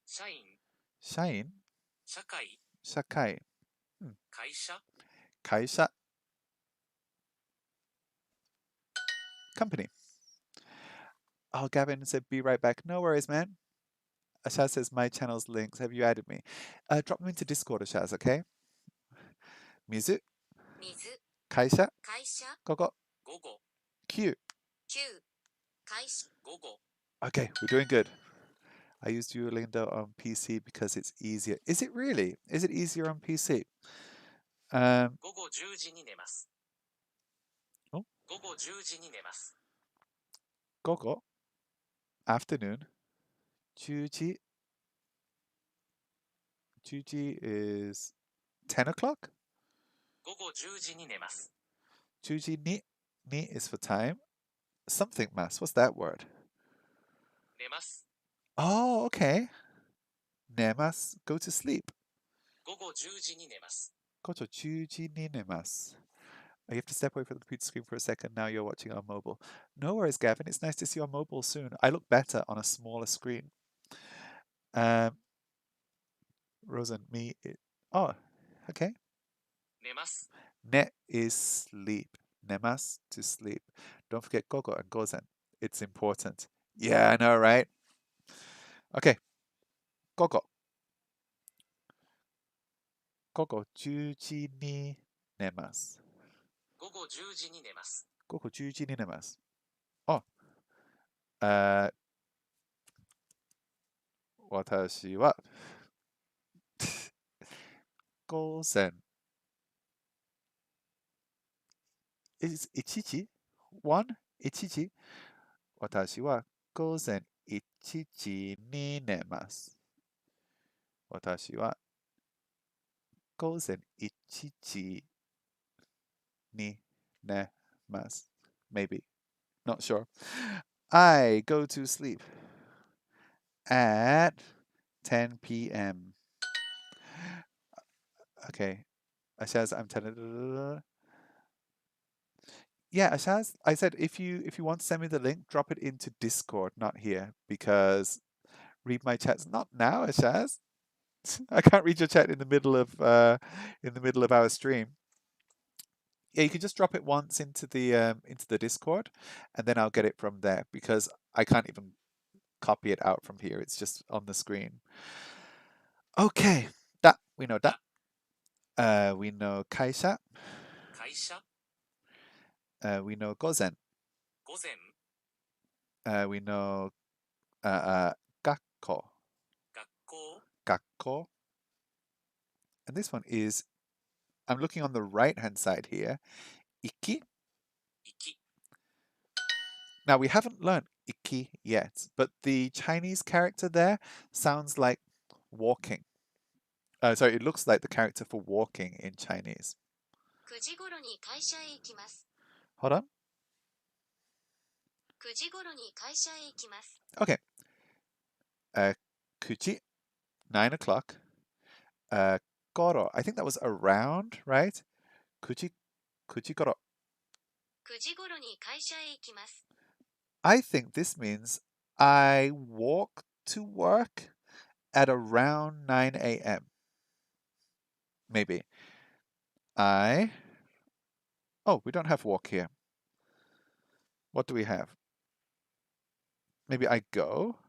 社員 shain, 社会 shakai, 会社 kaisha, company. Oh, Gavin said, be right back. No worries, man. Ashaz says, my channel's links. Have you added me? Drop them into Discord, Ashaz, okay? Mizu, 水 kaisha, 会社 gogo, 午後 Q. 9会社午後 Okay, we're doing good. I use Duolingo on PC because it's easier. Is it really? Is it easier on PC? 午後10時に寝ます。お午後10時に寝ます。 gogo, afternoon. Chuji. Chuji is 10 o'clock? 午後10時に寝ます。 Chuji ni is for time. Something mas. What's that word? 寝ます。 Oh, okay. Nemas. Go to sleep. 午後10時に寝ます。 Goto chuji ni nemas. You have to step away from the computer screen for a second. Now you're watching on mobile. No worries, Gavin. It's nice to see you on mobile soon. I look better on a smaller screen. Rosen, me. Oh, okay. 寝ます。 Ne is sleep. Nemas to sleep. Don't forget gogo and gozen. It's important. Yeah, I know, right? Okay. Gogo. Gogo 10時に寝ます。午後10時に寝ます。午後10時に寝ます。あ、私は午前 is 1時 ?1? 1時私は午前1時に寝ます。私は午前1時に寝ます。Maybe. Not sure. I go to sleep at 10 p.m. Okay. Ashaz, I'm telling. Yeah, Ashaz, I said if you want to send me the link, drop it into Discord, not here, because read my chats. Not now, Ashaz. I can't read your chat in the middle of our stream. Yeah, you can just drop it once into the Discord, and then I'll get it from there because I can't even copy it out from here. It's just on the screen. Okay, that we know that. We know 会社。会社、We know 午前。午前、We know 学校。学校、学校。And this one is, I'm looking on the right hand side here. 行き。行き、Now we haven't learned 行き yet, but the Chinese character there sounds like walking. Sorry, it looks like the character for walking in Chinese. 9時頃に会社へ行きます。 Hold on. 9時頃に会社へ行きます。 Okay. 9時, 9 o'clock. Goro, I think that was around, right? 9時goro. 9時頃に会社へ行きます。 I think this means I walk to work at around 9 a.m. Maybe. Oh, we don't have walk here. What do we have? Maybe I go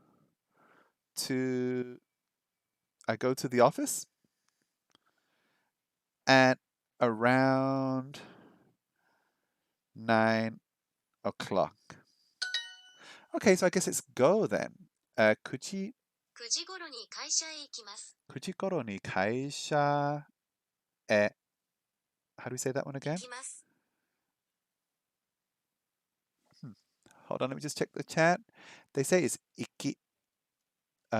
to the office at around 9 o'clock. Okay, so I guess it's go then. 9時9時頃に会社へ行きます。 9時頃に会社へ How do we say that one 行 again? きます。 Hold on, let me just check the chat. They say it's iki.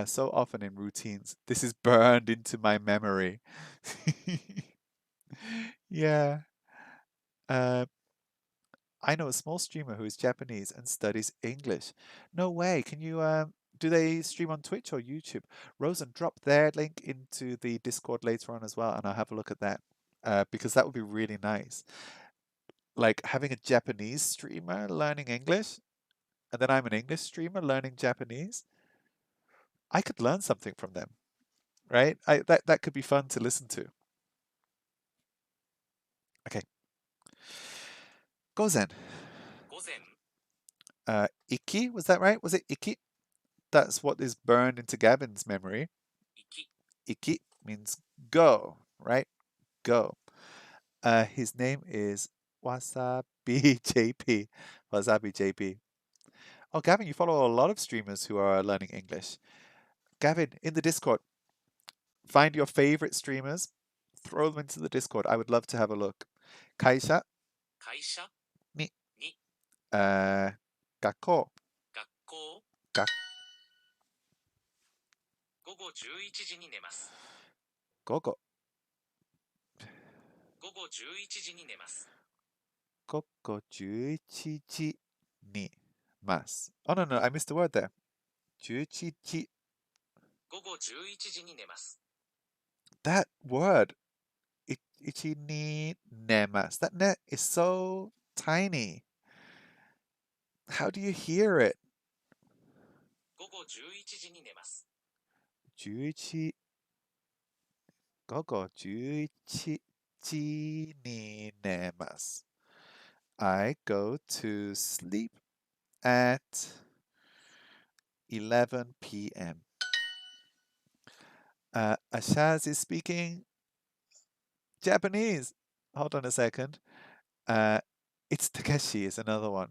So often in routines. This is burned into my memory. Yeah. I know a small streamer who is Japanese and studies English. No way. Can you do they stream on Twitch or YouTube? Rosen, drop their link into the Discord later on as well, and I'll have a look at that. Because that would be really nice. Like having a Japanese streamer learning English, and then I'm an English streamer learning Japanese. I could learn something from them, right? That could be fun to listen to. Okay. Gozen. 午前、 Iki, was that right? Was it iki? That's what is burned into Gavin's memory. 行き、 Iki means go, right? Go. His name is Wasabi JP. Wasabi JP. Oh, Gavin, you follow a lot of streamers who are learning English. Gavin, in the Discord, find your favorite streamers, throw them into the Discord. I would love to have a look. Kaisha, 会社、 ni, に、 学校、学校、 学午後11時に寝ます。午後、午後11時に寝ます。午後11時にます。Oh, no, no, I missed the word there. 11時。午後11時に寝ます。 That word, ichi ni nemas. That net is so tiny. How do you hear it? 午後11時に寝ます。 11午後11時に寝ます。I go to sleep at 11 p.m. Ashaz is speaking Japanese. Hold on a second. It's Takeshi is another one.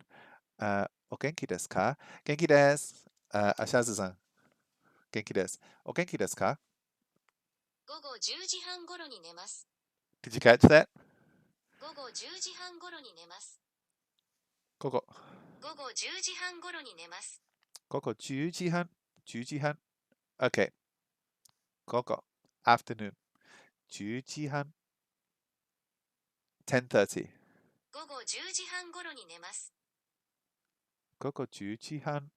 お元気ですか元気です。Ashaz さん、元気です。お元気ですか午後10時半頃に寝ます。 Did you catch that? 午後10時半頃に寝ます。午後。午後10時半頃に寝ます。午後10時半。10時半。Okay. 午後。Afternoon. 10時半。10:30. 午後10時半頃に寝ます。午後10時半。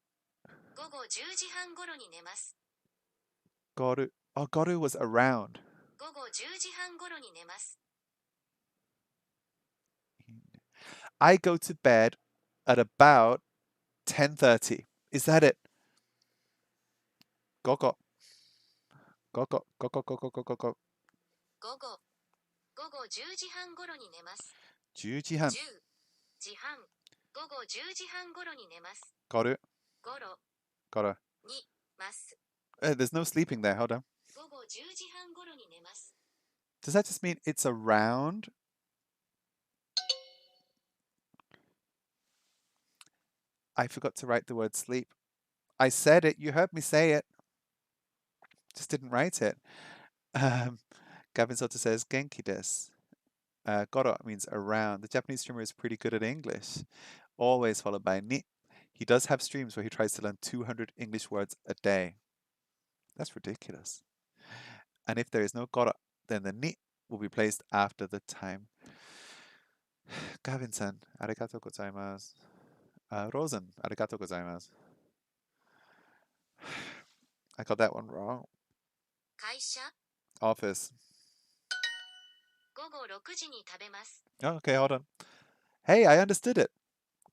午後10時半頃に寝ます。goru. Oh, goru was around. 午後10時半頃に寝ます。I go to bed at about 10:30. Is that it? 午後。午後。午後。午後。午後。午後。午後10時半頃に寝ます。10時半。10時半。午後10時半頃に寝ます。goru. 頃 goru. にます。There's no sleeping there. Hold on. 午後10時半頃に寝ます。Does that just mean it's around? I forgot to write the word sleep. I said it. You heard me say it. Just didn't write it. Gavin Soto says, Genki desu. Goro means around. The Japanese streamer is pretty good at English. Always followed by ni. He does have streams where he tries to learn 200 English words a day. That's ridiculous. And if there is no goro, then the ni will be placed after the time. Gavin-san, arigatou gozaimasu. Rosen, arigatou gozaimasu. I got that one wrong. 会社 Office. 午後6時に食べます。 Oh, okay, hold on. Hey, I understood it.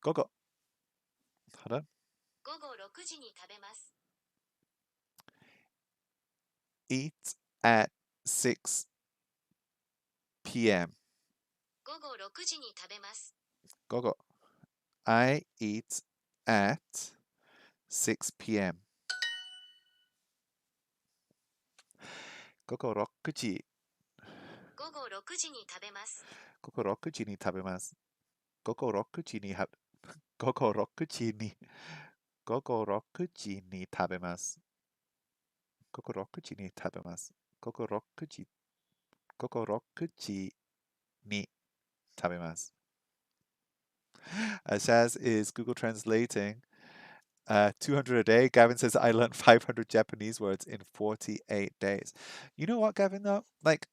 Gogo. Hold on. 午後6時に食べます。 Eat at 6 p.m. 午後6時に食べます。 Gogo. I eat at 6 p.m. 午後6時。午後6時に食べます。午後6時に食べます。午後6時には、午後6時に、午後6時に食べます。午後6時に食べます。午後6時、午後6時に食べます。Shaz is Google translating 200 a day. Gavin says, I learned 500 Japanese words in 48 days. You know what, Gavin, though? Like,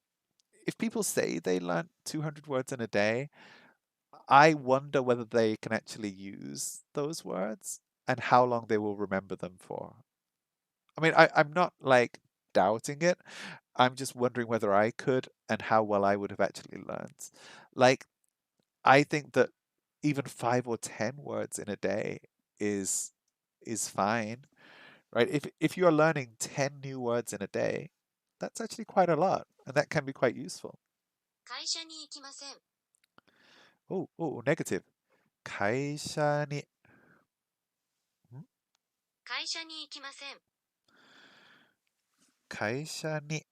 if people say they learn 200 words in a day, I wonder whether they can actually use those words and how long they will remember them for. I mean, I'm not like doubting it. I'm just wondering whether I could and how well I would have actually learned. Like, I think that even 5 or 10 words in a day is fine, right? If you're learning 10 new words in a day, that's actually quite a lot, and that can be quite useful. 会社に行きません。 Oh, negative. 会社に。会社に行きません。会社に。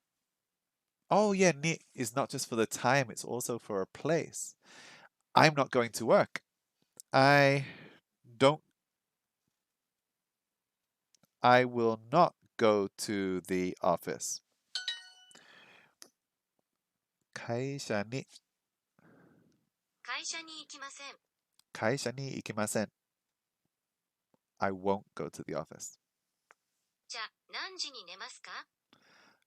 Oh yeah, ni is not just for the time, it's also for a place. I'm not going to work. I will not go to the office. 会社に。会社に行きません。会社に行きません。I won't go to the office. じゃあ、何時に寝ますか？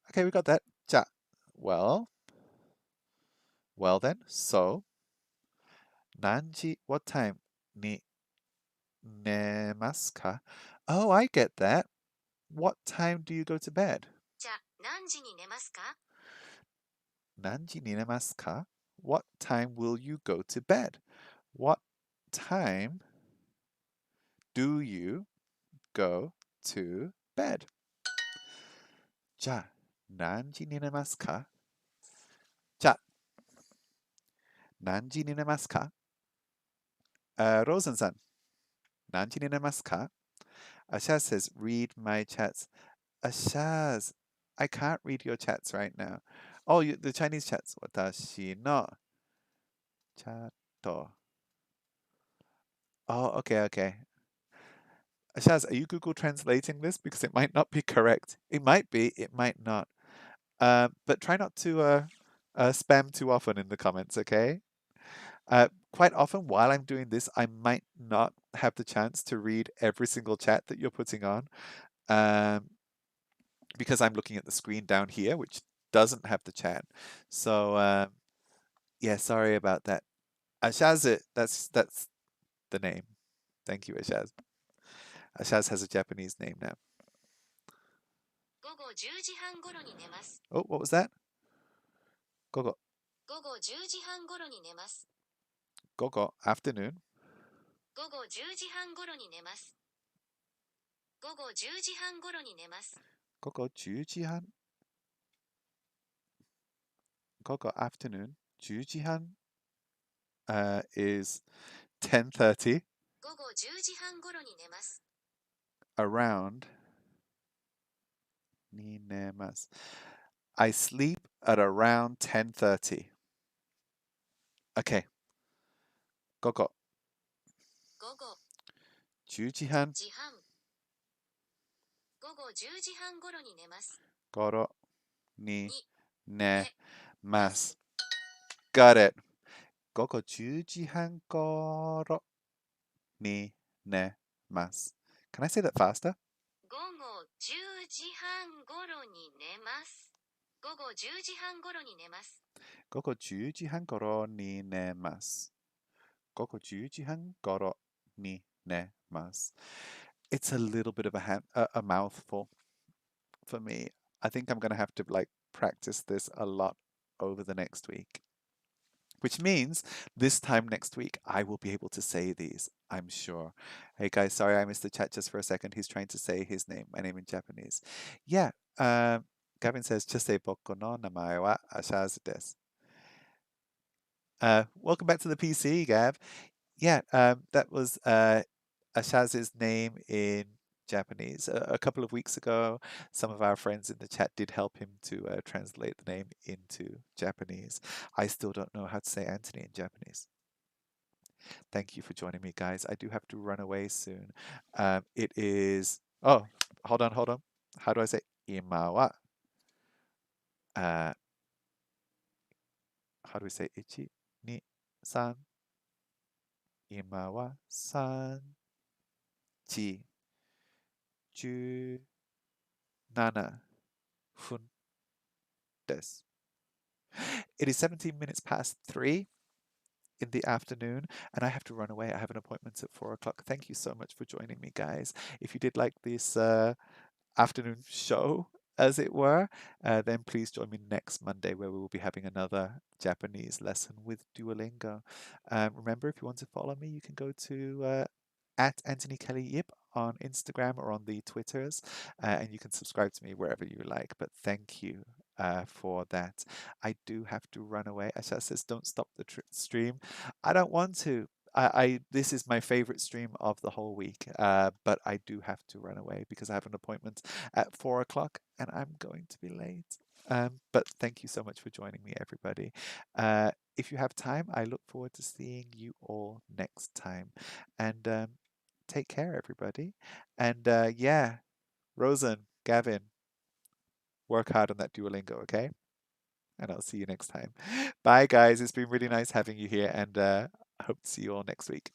Okay, we got that. じゃあ well then, so 何時 what time に寝ますか? Oh, I get that. What time do you go to bed? じゃあ、何時に寝ますか？何時に寝ますか? What time will you go to bed? What time do you go to bed? じゃあ、何時に寝ますか? じゃあ、何時に寝ますか? Rosen さん、何時に寝ますか? Ashaz says, read my chats. Ashaz, I can't read your chats right now. Oh, the Chinese chats. 私のチャット. Oh, okay. Ashaz, are you Google translating this? Because it might not be correct. It might be, it might not. But try not to spam too often in the comments, okay? Quite often while I'm doing this, I might not have the chance to read every single chat that you're putting on, um, because I'm looking at the screen down here, which doesn't have the chat. So yeah, sorry about that. Ashaz, that's the name. Thank you, Ashaz. Ashaz has a Japanese name now. 午後10時半頃に寝ます。Oh, what was that? Gogo. 午後10時半頃に寝ます。Gogo. Afternoon. 午後10時半頃に寝ます。午後10時半頃に寝ます。Gogo 10時半. Gogo afternoon. 10時半 is 10:30. 午後10時半頃に寝ます。Around. Ni nemas. I sleep at around 10:30. Okay. Gogo 午後10時半時半。午後10時半頃に寝ます。頃にに寝まます。Got it. 午後10時半頃に寝ます。Can I say that faster? 午後10時半頃に寝ます。午後10時半頃に寝ます。午後10時半頃に寝ます。午後10時半頃に寝ます。It's a little bit of a mouthful for me. I think I'm going to have to like practice this a lot over the next week. Which means this time next week, I will be able to say these, I'm sure. Hey guys, sorry I missed the chat just for a second. He's trying to say his name, my name in Japanese. Yeah, Gavin says, 僕の名前はアシャーズです. Welcome back to the PC, Gav. Yeah, that was Ashaz's name in Japanese. A couple of weeks ago, some of our friends in the chat did help him to translate the name into Japanese. I still don't know how to say Anthony in Japanese. Thank you for joining me, guys. I do have to run away soon. It is. Oh, hold on, hold on. How do I say 今は? How do we say 1, 2, 3? 今は3時17分です. It is 17 minutes past 3 in the afternoon, and I have to run away. I have an appointment at 4 o'clock. Thank you so much for joining me, guys. If you did like this afternoon show, as it were, then please join me next Monday where we will be having another Japanese lesson with Duolingo. Remember, if you want to follow me, you can go to at AnthonyKel on Instagram or on the Twitters, and you can subscribe to me wherever you like. But thank you for that. I do have to run away. Asha says, don't stop the stream. I don't want to. This is my favorite stream of the whole week, but I do have to run away because I have an appointment at 4 o'clock and I'm going to be late. But thank you so much for joining me, everybody. If you have time, I look forward to seeing you all next time. And take care, everybody. And yeah, Rosen, Gavin, work hard on that Duolingo, okay? And I'll see you next time. Bye, guys. It's been really nice having you here, and I hope to see you all next week.